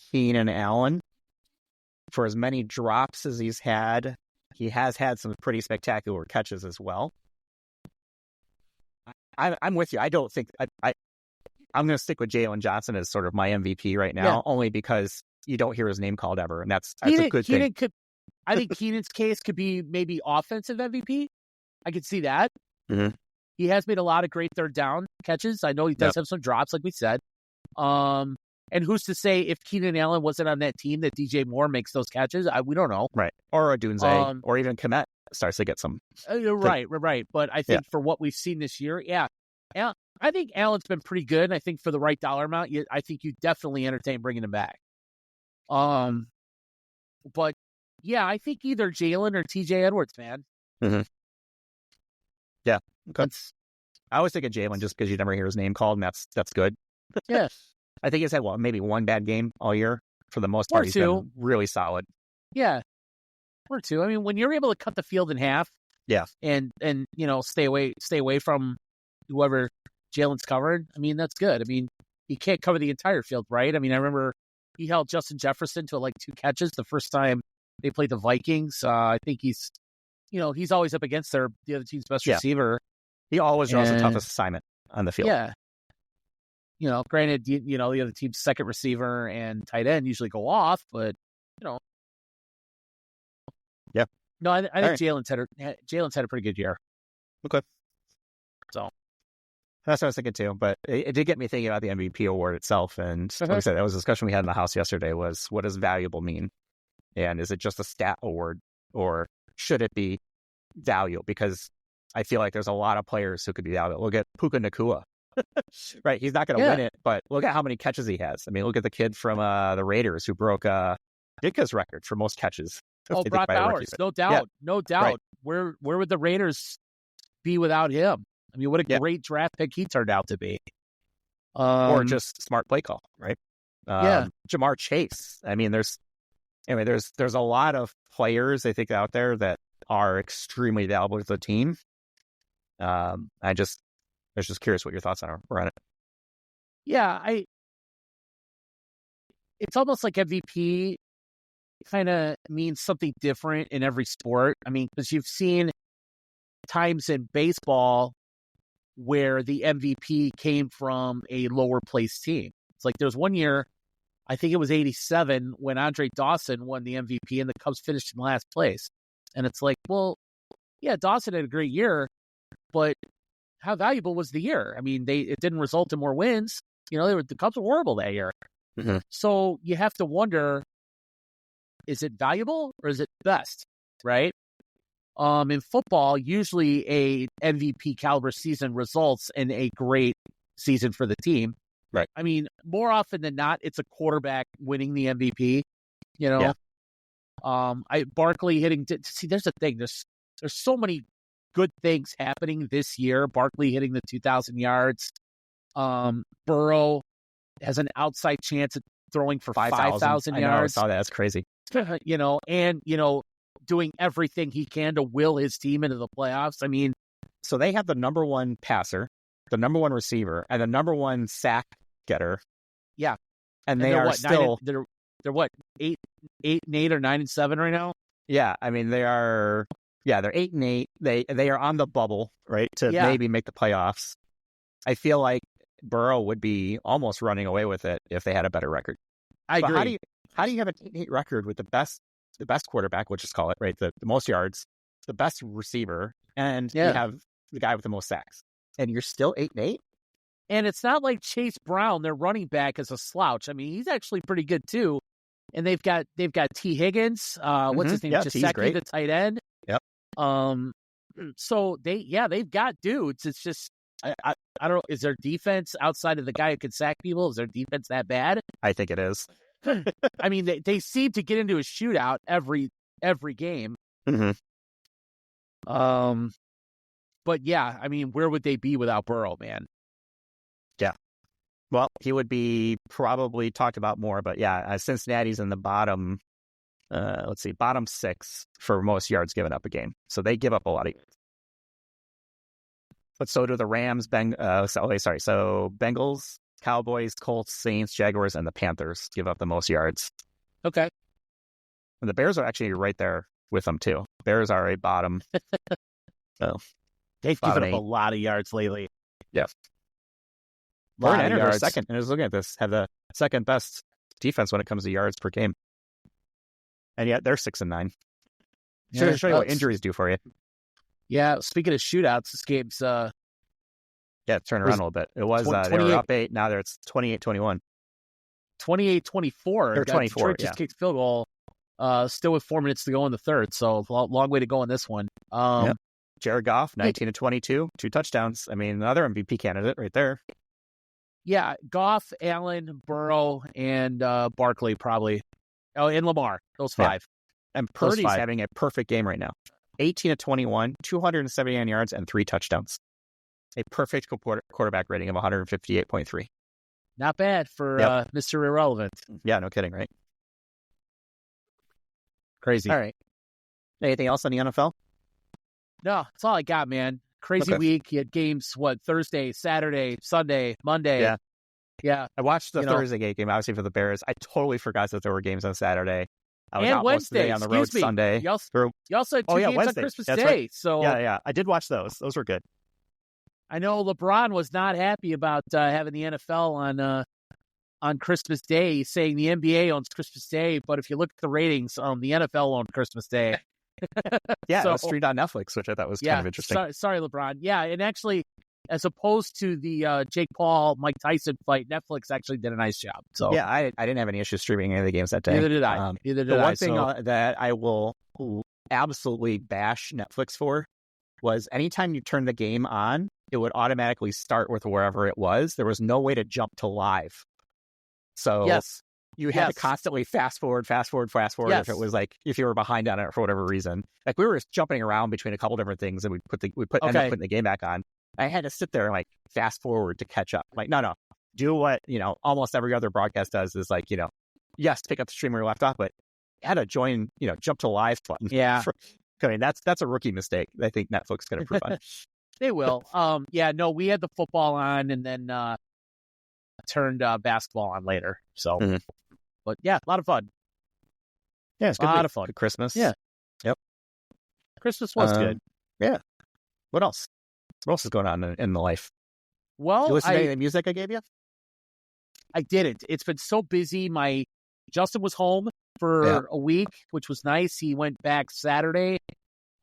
Keenan Allen? For as many drops as he's had, he has had some pretty spectacular catches as well. I'm with you. I don't think I'm going to stick with Jalen Johnson as sort of my MVP right now, only because you don't hear his name called ever, and that's a good thing. I think Keenan's case could be maybe offensive MVP. I could see that. Mm-hmm. He has made a lot of great third down catches. I know he does have some drops, like we said. And who's to say if Keenan Allen wasn't on that team that DJ Moore makes those catches? We don't know. Right. Or Odunze, or even Komet starts to get some. Right. But I think for what we've seen this year, I think Allen's been pretty good. And I think for the right dollar amount, I think you definitely entertain bringing him back. But yeah, I think either Jalen or TJ Edwards, man. Mm-hmm. Yeah. Okay. I always think of Jalen just because you never hear his name called, and that's good. Yeah. I think he's had maybe one bad game all year. For the most part, he's been really solid. Yeah. Or two. I mean, when you're able to cut the field in half, and stay away from whoever Jalen's covered, I mean, that's good. I mean, he can't cover the entire field, right? I mean, I remember he held Justin Jefferson to 2 catches the first time they played the Vikings. I think he's always up against the other team's best receiver. He always draws the toughest assignment on the field. Yeah. Granted, the other team's second receiver and tight end usually go off, but Yeah. No, I think Jalen's had a pretty good year. Okay. So that's what I was thinking too. But it did get me thinking about the MVP award itself. And like I said, that was a discussion we had in the house yesterday was, what does valuable mean? And is it just a stat award, or should it be value? Because I feel like there's a lot of players who could be valuable. Look at Puka Nacua. Right. He's not going to win it, but look at how many catches he has. I mean, look at the kid from the Raiders who broke Ditka's record for most catches. Brock Bowers. No doubt. Yeah. No doubt. Right. Where would the Raiders be without him? I mean, what a great draft pick he turned out to be. Or just smart play call, right? Jamar Chase. I mean, there's a lot of players I think out there that are extremely valuable to the team. I was just curious what your thoughts are on it. Yeah, it's almost like MVP kind of means something different in every sport. I mean, because you've seen times in baseball where the MVP came from a lower place team. It's like there's one year I think it was 87 when Andre Dawson won the MVP and the Cubs finished in last place. And it's like, well, yeah, Dawson had a great year, but how valuable was the year? I mean, it didn't result in more wins. The Cubs were horrible that year. Mm-hmm. So you have to wonder, is it valuable or is it best, right? In football, usually a MVP caliber season results in a great season for the team. Right. I mean, more often than not, it's a quarterback winning the MVP. Yeah. Barkley hitting. See, there's a thing. There's so many good things happening this year. Barkley hitting the 2,000 yards. Burrow has an outside chance at throwing for 5,000 yards. I know, I saw that. That's crazy. Doing everything he can to will his team into the playoffs. I mean, so they have the number one passer, the number one receiver, and the number one sack getter. Yeah, and they are still they're what 8-8 or 9-7 right now. Yeah, I mean they're 8-8. They are on the bubble, right, to maybe make the playoffs. I feel like Burrow would be almost running away with it if they had a better record. I agree. How do you have an 8-8 record with the best quarterback, we'll just call it, right? The most yards, the best receiver, and you have the guy with the most sacks, and you're still 8-8? And it's not like Chase Brown, their running back, is a slouch. I mean, he's actually pretty good too. And they've got T. Higgins, what's his name? Yeah, Gesicki, the tight end. Yep. So they've got dudes. It's just I don't know. Is their defense outside of the guy who can sack people? Is their defense that bad? I think it is. I mean, they seem to get into a shootout every game. Mm-hmm. But yeah, I mean, where would they be without Burrow, man? Yeah. Well, he would be probably talked about more, but yeah, Cincinnati's in the bottom. Bottom 6 for most yards given up a game. So they give up a lot of yards. But so do the Rams, So Bengals, Cowboys, Colts, Saints, Jaguars, and the Panthers give up the most yards. Okay. And the Bears are actually right there with them, too. Bears are a bottom. So they've given up a lot of yards lately. Yeah. Second. And I was looking at this, have the second best defense when it comes to yards per game. And yet they're 6-9. Show you what injuries do for you. Yeah. Speaking of shootouts, this game's turn around a little bit. It was they were up 8. Now it's 28-21. 28-24. Or 24. Detroit just kicked field goal. Still with 4 minutes to go in the third. So long way to go in this one. Jared Goff, 19-22, 2 touchdowns. I mean, another MVP candidate right there. Yeah, Goff, Allen, Burrow, and Barkley probably. Oh, and Lamar. Those 5. Yeah. And Purdy's having a perfect game right now. 18-21, 279 yards, and 3 touchdowns. A perfect quarterback rating of 158.3. Not bad for Mr. Irrelevant. Yeah, no kidding, right? Crazy. All right. Anything else on the NFL? No, that's all I got, man. Crazy week. You had games, Thursday, Saturday, Sunday, Monday. Yeah. I watched the Thursday game, obviously, for the Bears. I totally forgot that there were games on Saturday. I was out most of the day on the road Sunday. You also had 2 games Wednesday. on Christmas That's Day. right. So yeah. I did watch those. Those were good. I know LeBron was not happy about having the NFL on Christmas Day, saying the NBA owns Christmas Day, but if you look at the ratings, the NFL owned Christmas Day. Yeah, it was streamed on Netflix, which I thought was kind of interesting. Sorry, LeBron. Yeah, and actually, as opposed to the Jake Paul, Mike Tyson fight, Netflix actually did a nice job. So yeah, I didn't have any issues streaming any of the games that day. Neither did I. The one thing that I will absolutely bash Netflix for was anytime you turn the game on, it would automatically start with wherever it was. There was no way to jump to live. So you had to constantly fast forward if it was like, if you were behind on it for whatever reason. Like we were just jumping around between a couple different things and end up putting the game back on. I had to sit there and like fast forward to catch up. Like, no, do what, almost every other broadcast does is like, yes, pick up the stream where you left off, but you had to join, jump to live button. Yeah. I mean, that's a rookie mistake. I think Netflix can improve on. They will. We had the football on and then turned basketball on later. So, but yeah, a lot of fun. Yeah, it's good. A lot of fun. Good Christmas. Yeah. Yep. Christmas was good. Yeah. What else? What else is going on in the life? Well, you listen to any of the music I gave you? I didn't. It's been so busy. Justin was home for a week, which was nice. He went back Saturday.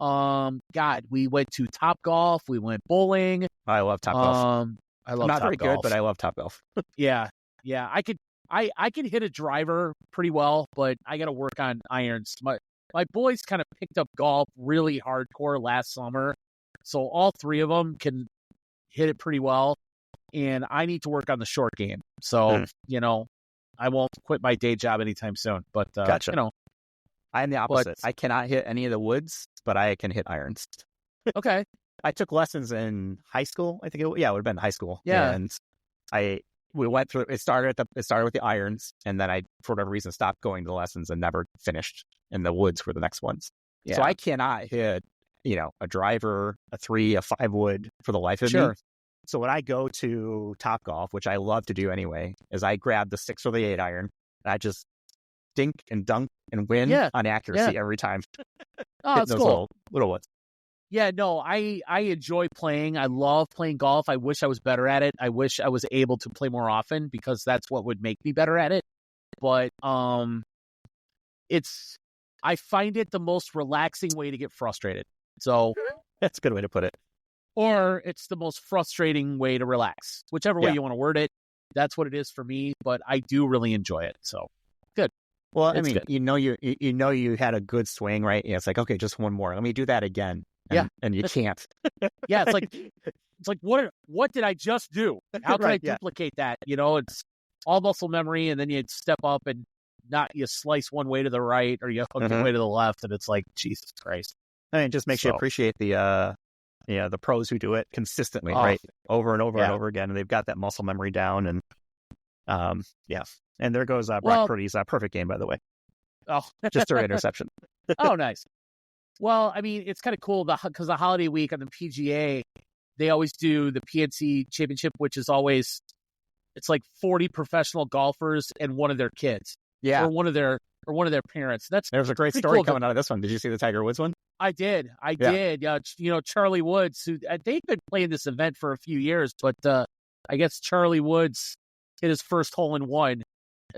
God, we went to Topgolf. We went bowling. I love Topgolf. I love I'm not Topgolf. very good, but I love Topgolf. Yeah. I could hit a driver pretty well, but I got to work on irons. My boys kind of picked up golf really hardcore last summer, so all three of them can hit it pretty well, and I need to work on the short game. So, I won't quit my day job anytime soon. But, Gotcha. I am the opposite. I cannot hit any of the woods, but I can hit irons. Okay. I took lessons in high school. I think it would have been high school. Yeah. And we went through, it started with the irons, and then I, for whatever reason, stopped going to the lessons and never finished in the woods for the next ones. Yeah. So I cannot hit, a driver, a 3, a 5 wood for the life of me. So when I go to Topgolf, which I love to do anyway, is I grab the 6 or the 8 iron, and I just dink and dunk and win on accuracy every time. Oh, that's cool. Little ones. Yeah, no, I enjoy playing. I love playing golf. I wish I was better at it. I wish I was able to play more often because that's what would make me better at it. But I find it the most relaxing way to get frustrated. So that's a good way to put it. Or it's the most frustrating way to relax. Whichever way you want to word it, that's what it is for me. But I do really enjoy it. So good. Well, I mean, good. You had a good swing, right? Yeah, it's like, okay, just one more. Let me do that again. And you can't. Yeah, it's like what did I just do? How can I duplicate that? It's all muscle memory, and then you step up and you slice one way to the right or you hook one way to the left, and it's like, Jesus Christ. I mean, it just makes you appreciate the pros who do it consistently, right? Over and over and over again, and they've got that muscle memory down, and And there goes Brock Purdy's perfect game, by the way. Oh, just a interception. Oh, nice. Well, I mean, it's kind of cool because the holiday week on the PGA, they always do the PNC Championship, which is always, it's like 40 professional golfers and one of their kids, or one of their parents. There's a great story coming out of this one. Did you see the Tiger Woods one? I did. Yeah, Charlie Woods, who they've been playing this event for a few years, but I guess Charlie Woods hit his first hole in one,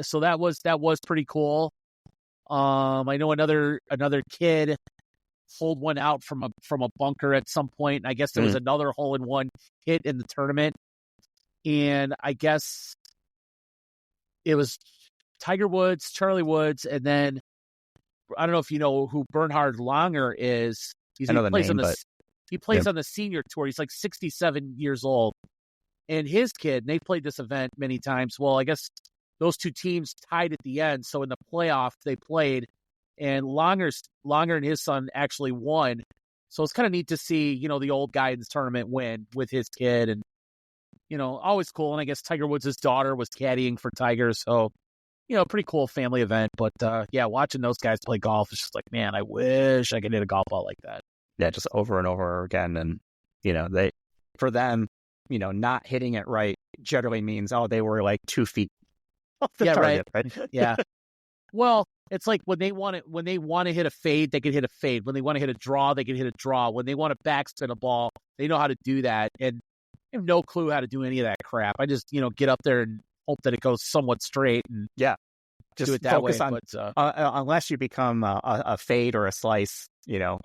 so that was pretty cool. I know another kid pulled one out from a bunker at some point. And I guess there was another hole in one hit in the tournament, and I guess it was Tiger Woods, Charlie Woods, and then I don't know if you know who Bernhard Langer is. He plays on the senior tour. He's like 67 years old, and his kid. And they played this event many times. Well, I guess those two teams tied at the end. So in the playoff, they played, and Langer and his son actually won. So it's kind of neat to see, the old guy in this tournament win with his kid, and always cool. And I guess Tiger Woods' daughter was caddying for Tiger, so pretty cool family event. But watching those guys play golf is just like, man, I wish I could hit a golf ball like that. Yeah, just over and over again, and for them, not hitting it right generally means they were like 2 feet off the target, right? Yeah. Well, it's like when they want to hit a fade, they can hit a fade. When they want to hit a draw, they can hit a draw. When they want to backspin a ball, they know how to do that. And I have no clue how to do any of that crap. I just, get up there and hope that it goes somewhat straight, and just do it that way. Unless you become a fade or a slice,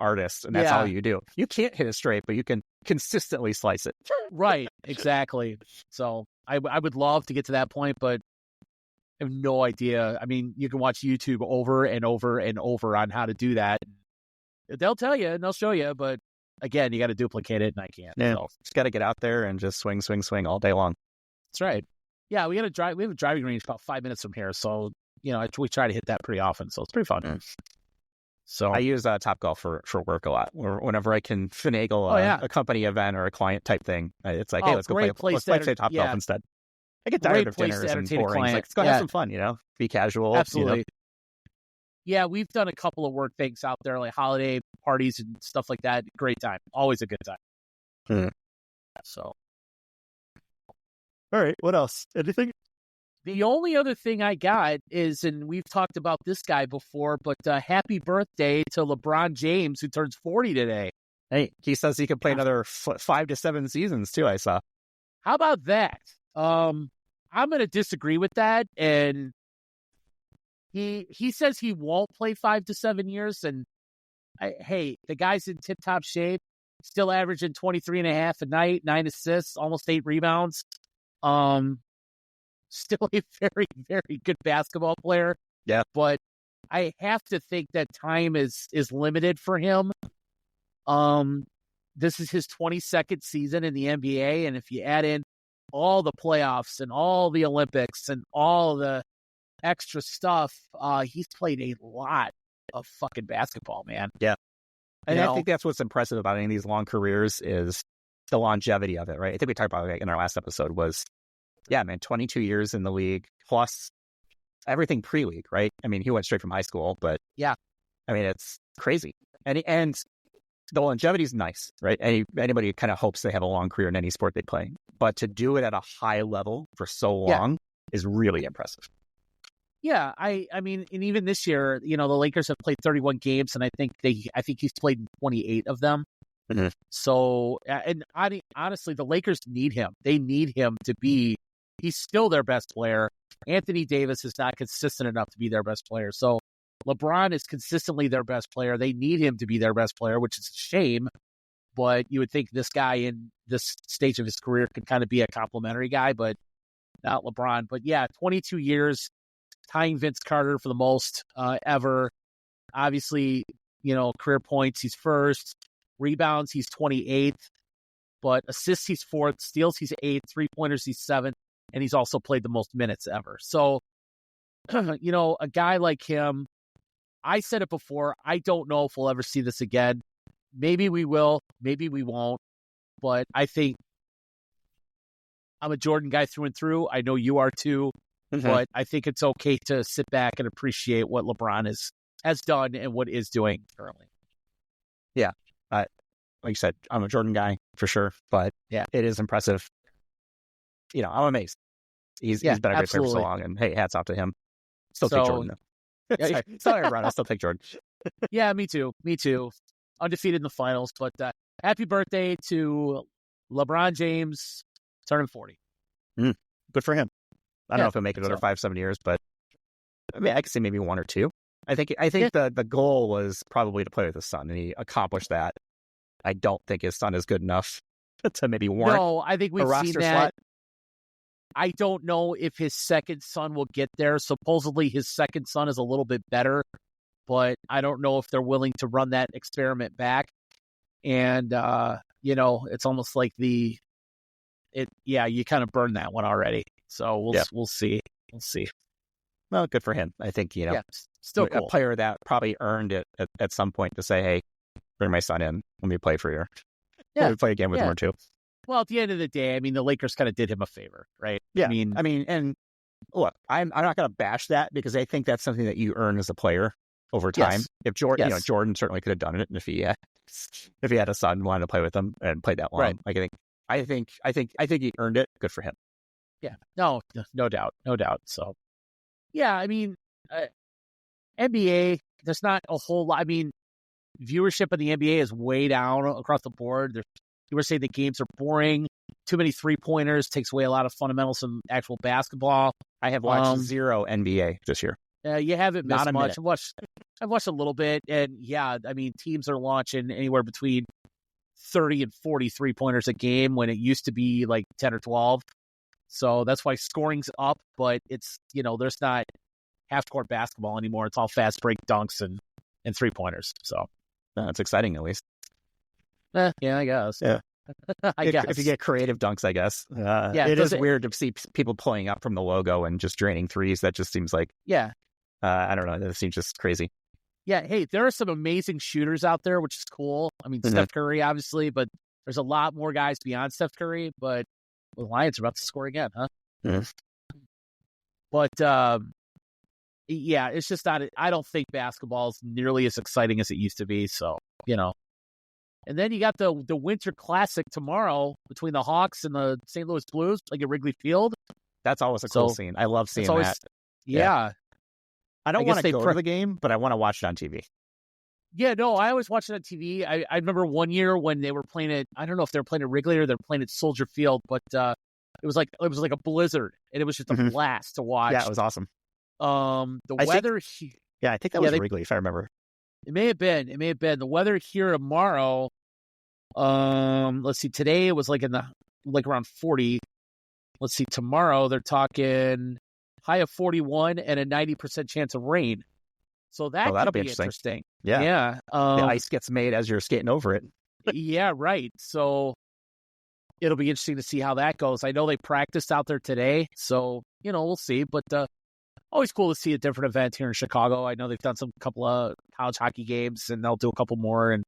artist, and that's all you do. You can't hit it straight, but you can consistently slice it. Right, exactly. So I would love to get to that point, but I have no idea. I mean, you can watch YouTube over and over and over on how to do that. They'll tell you and they'll show you, but again, you got to duplicate it, and I can't. Yeah, so. Just got to get out there and just swing all day long. That's right. Yeah, we have a driving range about 5 minutes from here, so we try to hit that pretty often, so it's pretty fun. So I use Topgolf for work a lot. Whenever I can finagle a company event or a client type thing, it's like, hey, let's play Topgolf instead. I get tired of dinners and boring. Let's go have some fun, be casual. Absolutely. Yeah, we've done a couple of work things out there, like holiday parties and stuff like that. Great time. Always a good time. So. All right, what else? Anything? The only other thing I got is, and we've talked about this guy before, but happy birthday to LeBron James, who turns 40 today. Hey, he says he can play another 5 to 7 seasons, too, I saw. How about that? I'm going to disagree with that. And he says he won't play 5 to 7 years. And hey, the guy's in tip-top shape, still averaging 23.5 a night, 9 assists, almost 8 rebounds. Still a very, very good basketball player. Yeah. But I have to think that time is limited for him. This is his 22nd season in the NBA, and if you add in all the playoffs and all the Olympics and all the extra stuff, he's played a lot of fucking basketball, man. Yeah. And I think that's what's impressive about any of these long careers is the longevity of it, right? I think we talked about it in our last episode was, 22 years in the league plus everything pre-league, right? I mean, he went straight from high school, but yeah, I mean, it's crazy. And the longevity is nice, right? Anybody kind of hopes they have a long career in any sport they play, but to do it at a high level for so long is really impressive. Yeah, I mean, and even this year, the Lakers have played 31 games, and I think he's played 28 of them. Mm-hmm. So, and honestly, the Lakers need him. They need him to be. He's still their best player. Anthony Davis is not consistent enough to be their best player. So, LeBron is consistently their best player. They need him to be their best player, which is a shame. But you would think this guy in this stage of his career could kind of be a complimentary guy, but not LeBron. But yeah, 22 years. Tying Vince Carter for the most ever. Obviously, career points, he's first. Rebounds, he's 28th. But assists, he's 4th. Steals, he's 8th. 3-pointers, he's 7th. And he's also played the most minutes ever. So, a guy like him, I said it before, I don't know if we'll ever see this again. Maybe we will. Maybe we won't. But I think I'm a Jordan guy through and through. I know you are too. Mm-hmm. But I think it's okay to sit back and appreciate what LeBron has done and what is doing currently. Yeah. Like you said, I'm a Jordan guy for sure, but yeah, it is impressive. I'm amazed. He's been a great player for so long, and hey, hats off to him. Still take Jordan, though. Sorry, Ron, I'll still take Jordan. Yeah, me too. Undefeated in the finals, but happy birthday to LeBron James, turning 40. Good for him. I don't know if he'll make it another 5-7 years, but I mean, I could say maybe 1 or 2. I think the goal was probably to play with his son, and he accomplished that. I don't think his son is good enough to maybe warrant. No, I think we've seen that. Slot. I don't know if his second son will get there. Supposedly, his second son is a little bit better, but I don't know if they're willing to run that experiment back. And it's almost like you kind of burned that one already. So we'll see. We'll see. Well, good for him. I think, still cool. A player that probably earned it at some point to say, hey, bring my son in. Let me play for you. Yeah. Let me play a game with him or two. Well, at the end of the day, I mean, the Lakers kind of did him a favor, right? Yeah. I mean, and look, I'm not going to bash that because I think that's something that you earn as a player over time. Yes. If Jordan, Jordan certainly could have done it, and if he had a son, wanted to play with him and played that long, right. Like I think he earned it. Good for him. Yeah, no doubt. So, yeah, I mean, NBA, there's not a whole lot. I mean, viewership of the NBA is way down across the board. You were saying the games are boring, too many 3-pointers, takes away a lot of fundamentals from actual basketball. I have watched 0 NBA this year. You haven't missed much. I've watched a little bit, and yeah, I mean, teams are launching anywhere between 30 and 40 3-pointers a game when it used to be like 10 or 12. So that's why scoring's up, but it's, there's not half-court basketball anymore. It's all fast break dunks and 3-pointers. So that's exciting, at least. Yeah, I guess. Yeah. I guess. If you get creative dunks, I guess. It is weird to see people pulling up from the logo and just draining threes. That just seems like, I don't know. That seems just crazy. Yeah, hey, there are some amazing shooters out there, which is cool. I mean, Steph Curry, obviously, but there's a lot more guys beyond Steph Curry, but the Lions are about to score again, huh? Mm-hmm. But, it's just not, I don't think basketball is nearly as exciting as it used to be. So, And then you got the Winter Classic tomorrow between the Hawks and the St. Louis Blues, like at Wrigley Field. That's always a cool scene. I love seeing that. Yeah. I don't want to go to the game, but I want to watch it on TV. Yeah, no, I always watch it on TV. I remember one year when they were playing it, I don't know if they were playing at Wrigley or they're playing at Soldier Field, but It was like a blizzard, and it was just a blast to watch. Yeah, it was awesome. The weather. I think that was Wrigley, if I remember. It may have been. The weather here tomorrow. Let's see. Today it was like around 40. Let's see. Tomorrow they're talking high of 41 and a 90% chance of rain. So that'll be interesting. Yeah. The ice gets made as you're skating over it. Yeah, right. So it'll be interesting to see how that goes. I know they practiced out there today, so we'll see. But always cool to see a different event here in Chicago. I know they've done couple of college hockey games, and they'll do a couple more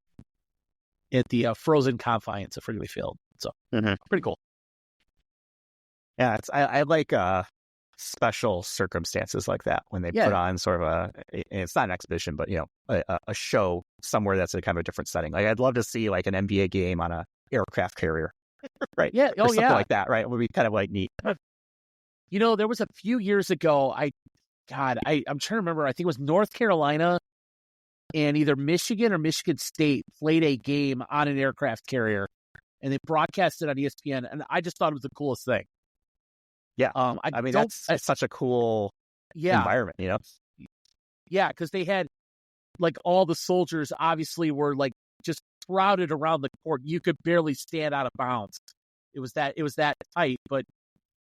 at the frozen confines of Wrigley Field. So pretty cool. Yeah, I like special circumstances like that when they put on sort of it's not an exhibition, but a show somewhere that's a kind of a different setting. Like I'd love to see like an NBA game on a aircraft carrier, right? Yeah, or something like that, right? It would be kind of like neat. There was a few years ago. I'm trying to remember. I think it was North Carolina and either Michigan or Michigan State played a game on an aircraft carrier, and they broadcast it on ESPN, and I just thought it was the coolest thing. Yeah, that's such a cool environment, Yeah, because they had like all the soldiers obviously were like just crowded around the court. You could barely stand out of bounds. It was that tight, but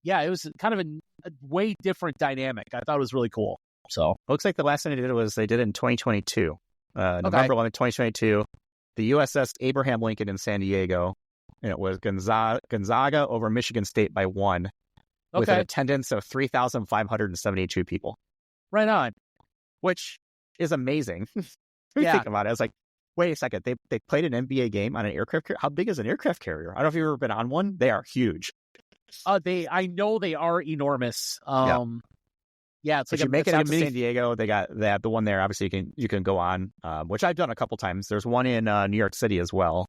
yeah, it was kind of a way different dynamic. I thought it was really cool. So looks like the last thing they did it in 2022, November 11, 2022, the USS Abraham Lincoln in San Diego, and it was Gonzaga over Michigan State by 1. With an attendance of 3,572 people. Right on. Which is amazing. Think about it. I was like, wait a second. They played an NBA game on an aircraft carrier? How big is an aircraft carrier? I don't know if you've ever been on one. They are huge. I know they are enormous. It's like you make it out to San Diego. They have the one there. Obviously, you can go on, which I've done a couple times. There's one in New York City as well.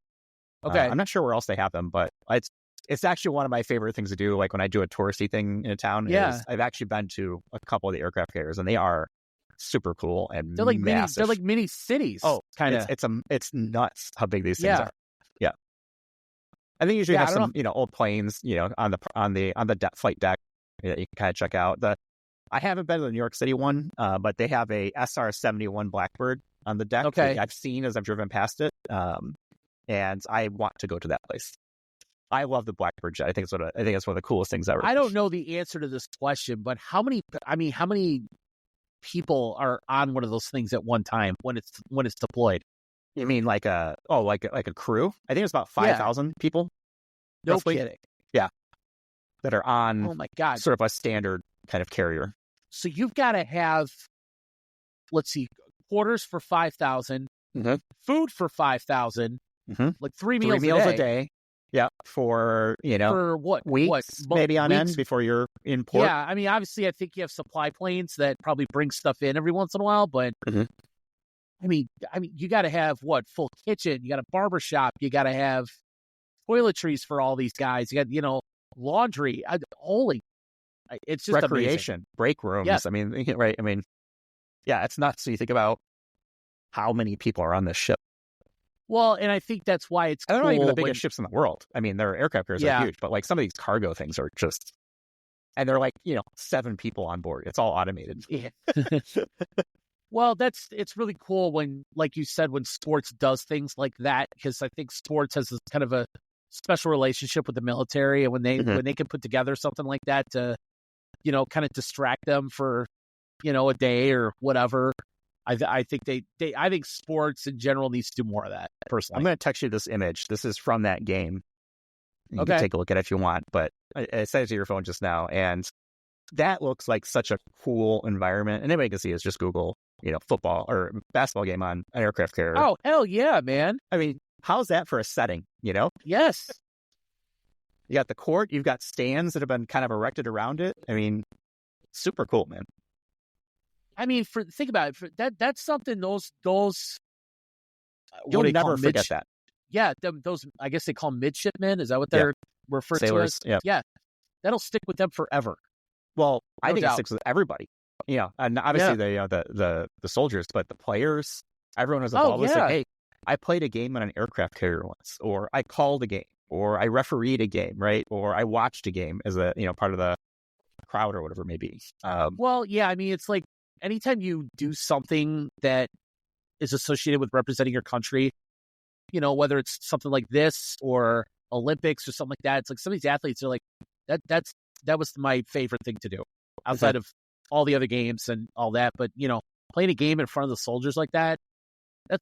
Okay. I'm not sure where else they have them, but it's actually one of my favorite things to do. Like when I do a touristy thing in a town, I've actually been to a couple of the aircraft carriers, and they are super cool and they're like massive. They're like mini cities. Oh, kind of. It's nuts how big these things are. Yeah, I think usually have some old planes on the flight deck that you can kind of check out. I haven't been to the New York City one, but they have a SR-71 Blackbird on the deck. Okay, that I've seen as I've driven past it, and I want to go to that place. I love the Blackbird jet. I think it's one of the coolest things ever. I don't know the answer to this question, but how many people are on one of those things at one time when it's deployed? You mean like a crew? I think it's about 5,000 people. No roughly. kidding. Yeah, that are on. Oh my God, sort of a standard kind of carrier. So you've got to have, let's see, quarters for 5,000, food for 5,000, like three meals a day. Yeah, for what weeks, maybe on end before you're in port. Yeah, I mean, obviously, I think you have supply planes that probably bring stuff in every once in a while, but I mean, you got to have full kitchen, you got a barbershop, you got to have toiletries for all these guys, you got laundry. It's just recreation, amazing. Break rooms. Yes. I mean, right? I mean, yeah, it's nuts. So you think about how many people are on this ship. Well, and I think that's why it's cool. I don't know even the biggest ships in the world. I mean, their aircraft carriers are huge, but like some of these cargo things are just, and they're like 7 people on board. It's all automated. Yeah. Well, it's really cool when, like you said, when sports does things like that, because I think sports has this kind of a special relationship with the military, and when they can put together something like that to, kind of distract them for, a day or whatever. I think I think sports in general needs to do more of that, personally. I'm going to text you this image. This is from that game. You can take a look at it if you want, but I sent it to your phone just now, and that looks like such a cool environment. And anybody can see is just Google, football or basketball game on an aircraft carrier. Oh, hell yeah, man. I mean, how's that for a setting, Yes. You got the court, you've got stands that have been kind of erected around it. I mean, super cool, man. I mean, think about it. That's something those you'll never forget that. Yeah, those, I guess they call them midshipmen. Is that what they're referred Sailors, to as? Yeah, that'll stick with them forever. Well, I think it sticks with everybody. And obviously the soldiers, but the players, everyone was involved. It's like, hey, I played a game on an aircraft carrier once, or I called a game, or I refereed a game, right? Or I watched a game as a, part of the crowd or whatever it may be. Well, yeah, I mean, it's like anytime you do something that is associated with representing your country, whether it's something like this or Olympics or something like that, it's like some of these athletes are like, that was my favorite thing to do outside of all the other games and all that. But, playing a game in front of the soldiers like that,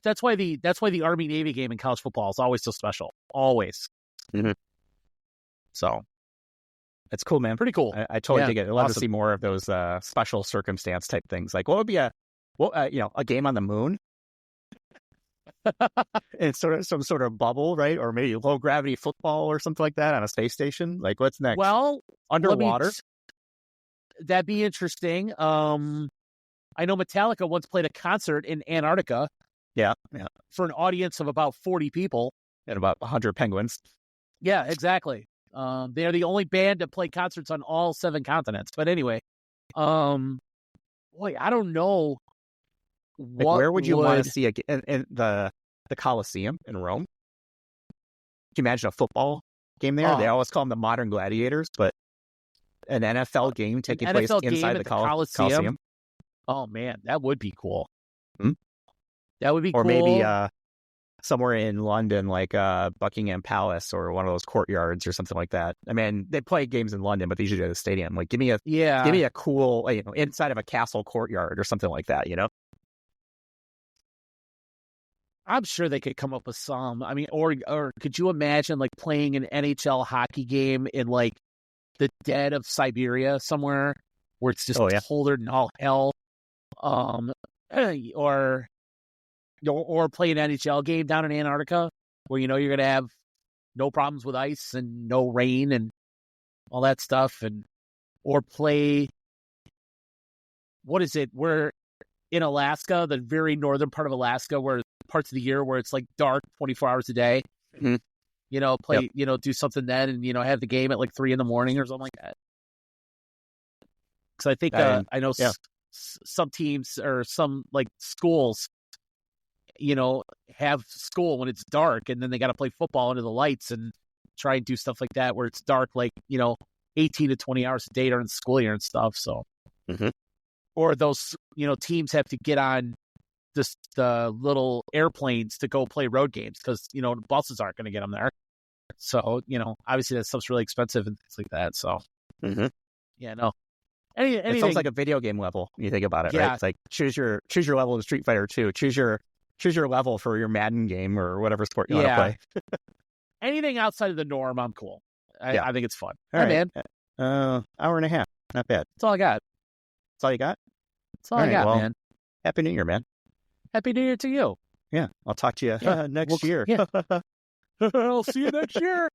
that's why the Army Navy game in college football is always so special. Always. Mm-hmm. So it's cool, man. Pretty cool. I totally dig it. I'd love to Awesome. see more of those special circumstance type things. Like, what would be a game on the moon? It's sort of some sort of bubble, right? Or maybe low gravity football or something like that on a space station. Like, what's next? Well, underwater. That'd be interesting. I know Metallica once played a concert in Antarctica. Yeah. For an audience of about 40 people. And about 100 penguins. Yeah, exactly. They're the only band to play concerts on all 7 continents. But anyway, boy, I don't know. Where would you want to see in the Colosseum in Rome? Can you imagine a football game there? They always call them the modern gladiators, but an NFL game taking place inside the Colosseum. Oh man, that would be cool. Hmm? That would be cool. Or maybe somewhere in London, like Buckingham Palace or one of those courtyards or something like that. I mean, they play games in London, but they usually do the stadium. Like, give me a cool, inside of a castle courtyard or something like that. I'm sure they could come up with some. I mean, or could you imagine like playing an NHL hockey game in like the dead of Siberia somewhere where it's just colder than all hell? Or play an NHL game down in Antarctica where you're going to have no problems with ice and no rain and all that stuff, or play, what is it? We're in Alaska, the very northern part of Alaska, where parts of the year where it's like dark 24 hours a day. Mm-hmm. Do something then and have the game at like 3 a.m. or something like that. Because I think I know some teams or some like schools have school when it's dark, and then they got to play football under the lights and try and do stuff like that where it's dark, like, 18 to 20 hours a day during the school year and stuff. So, or those, teams have to get on the little airplanes to go play road games because, buses aren't going to get them there. So, obviously that stuff's really expensive and things like that. So, yeah, no. Anything, it sounds like a video game level. You think about it, yeah. Right? It's like choose your level in Street Fighter 2. Choose your level for your Madden game or whatever sport you want to play. Anything outside of the norm, I'm cool. I think it's fun. All right, man. Hour and a half. Not bad. That's all I got. That's all you got? That's all I got, well, man. Happy New Year, man. Happy New Year to you. Yeah, I'll talk to you next year. Yeah. I'll see you next year.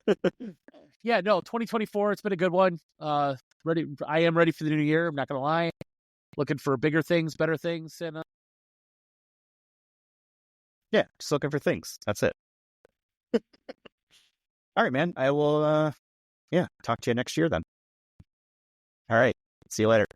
Yeah, no, 2024, it's been a good one. Ready. I am ready for the new year. I'm not going to lie. Looking for bigger things, better things. And yeah, just looking for things. That's it. All right, man. I will, talk to you next year then. All right. See you later.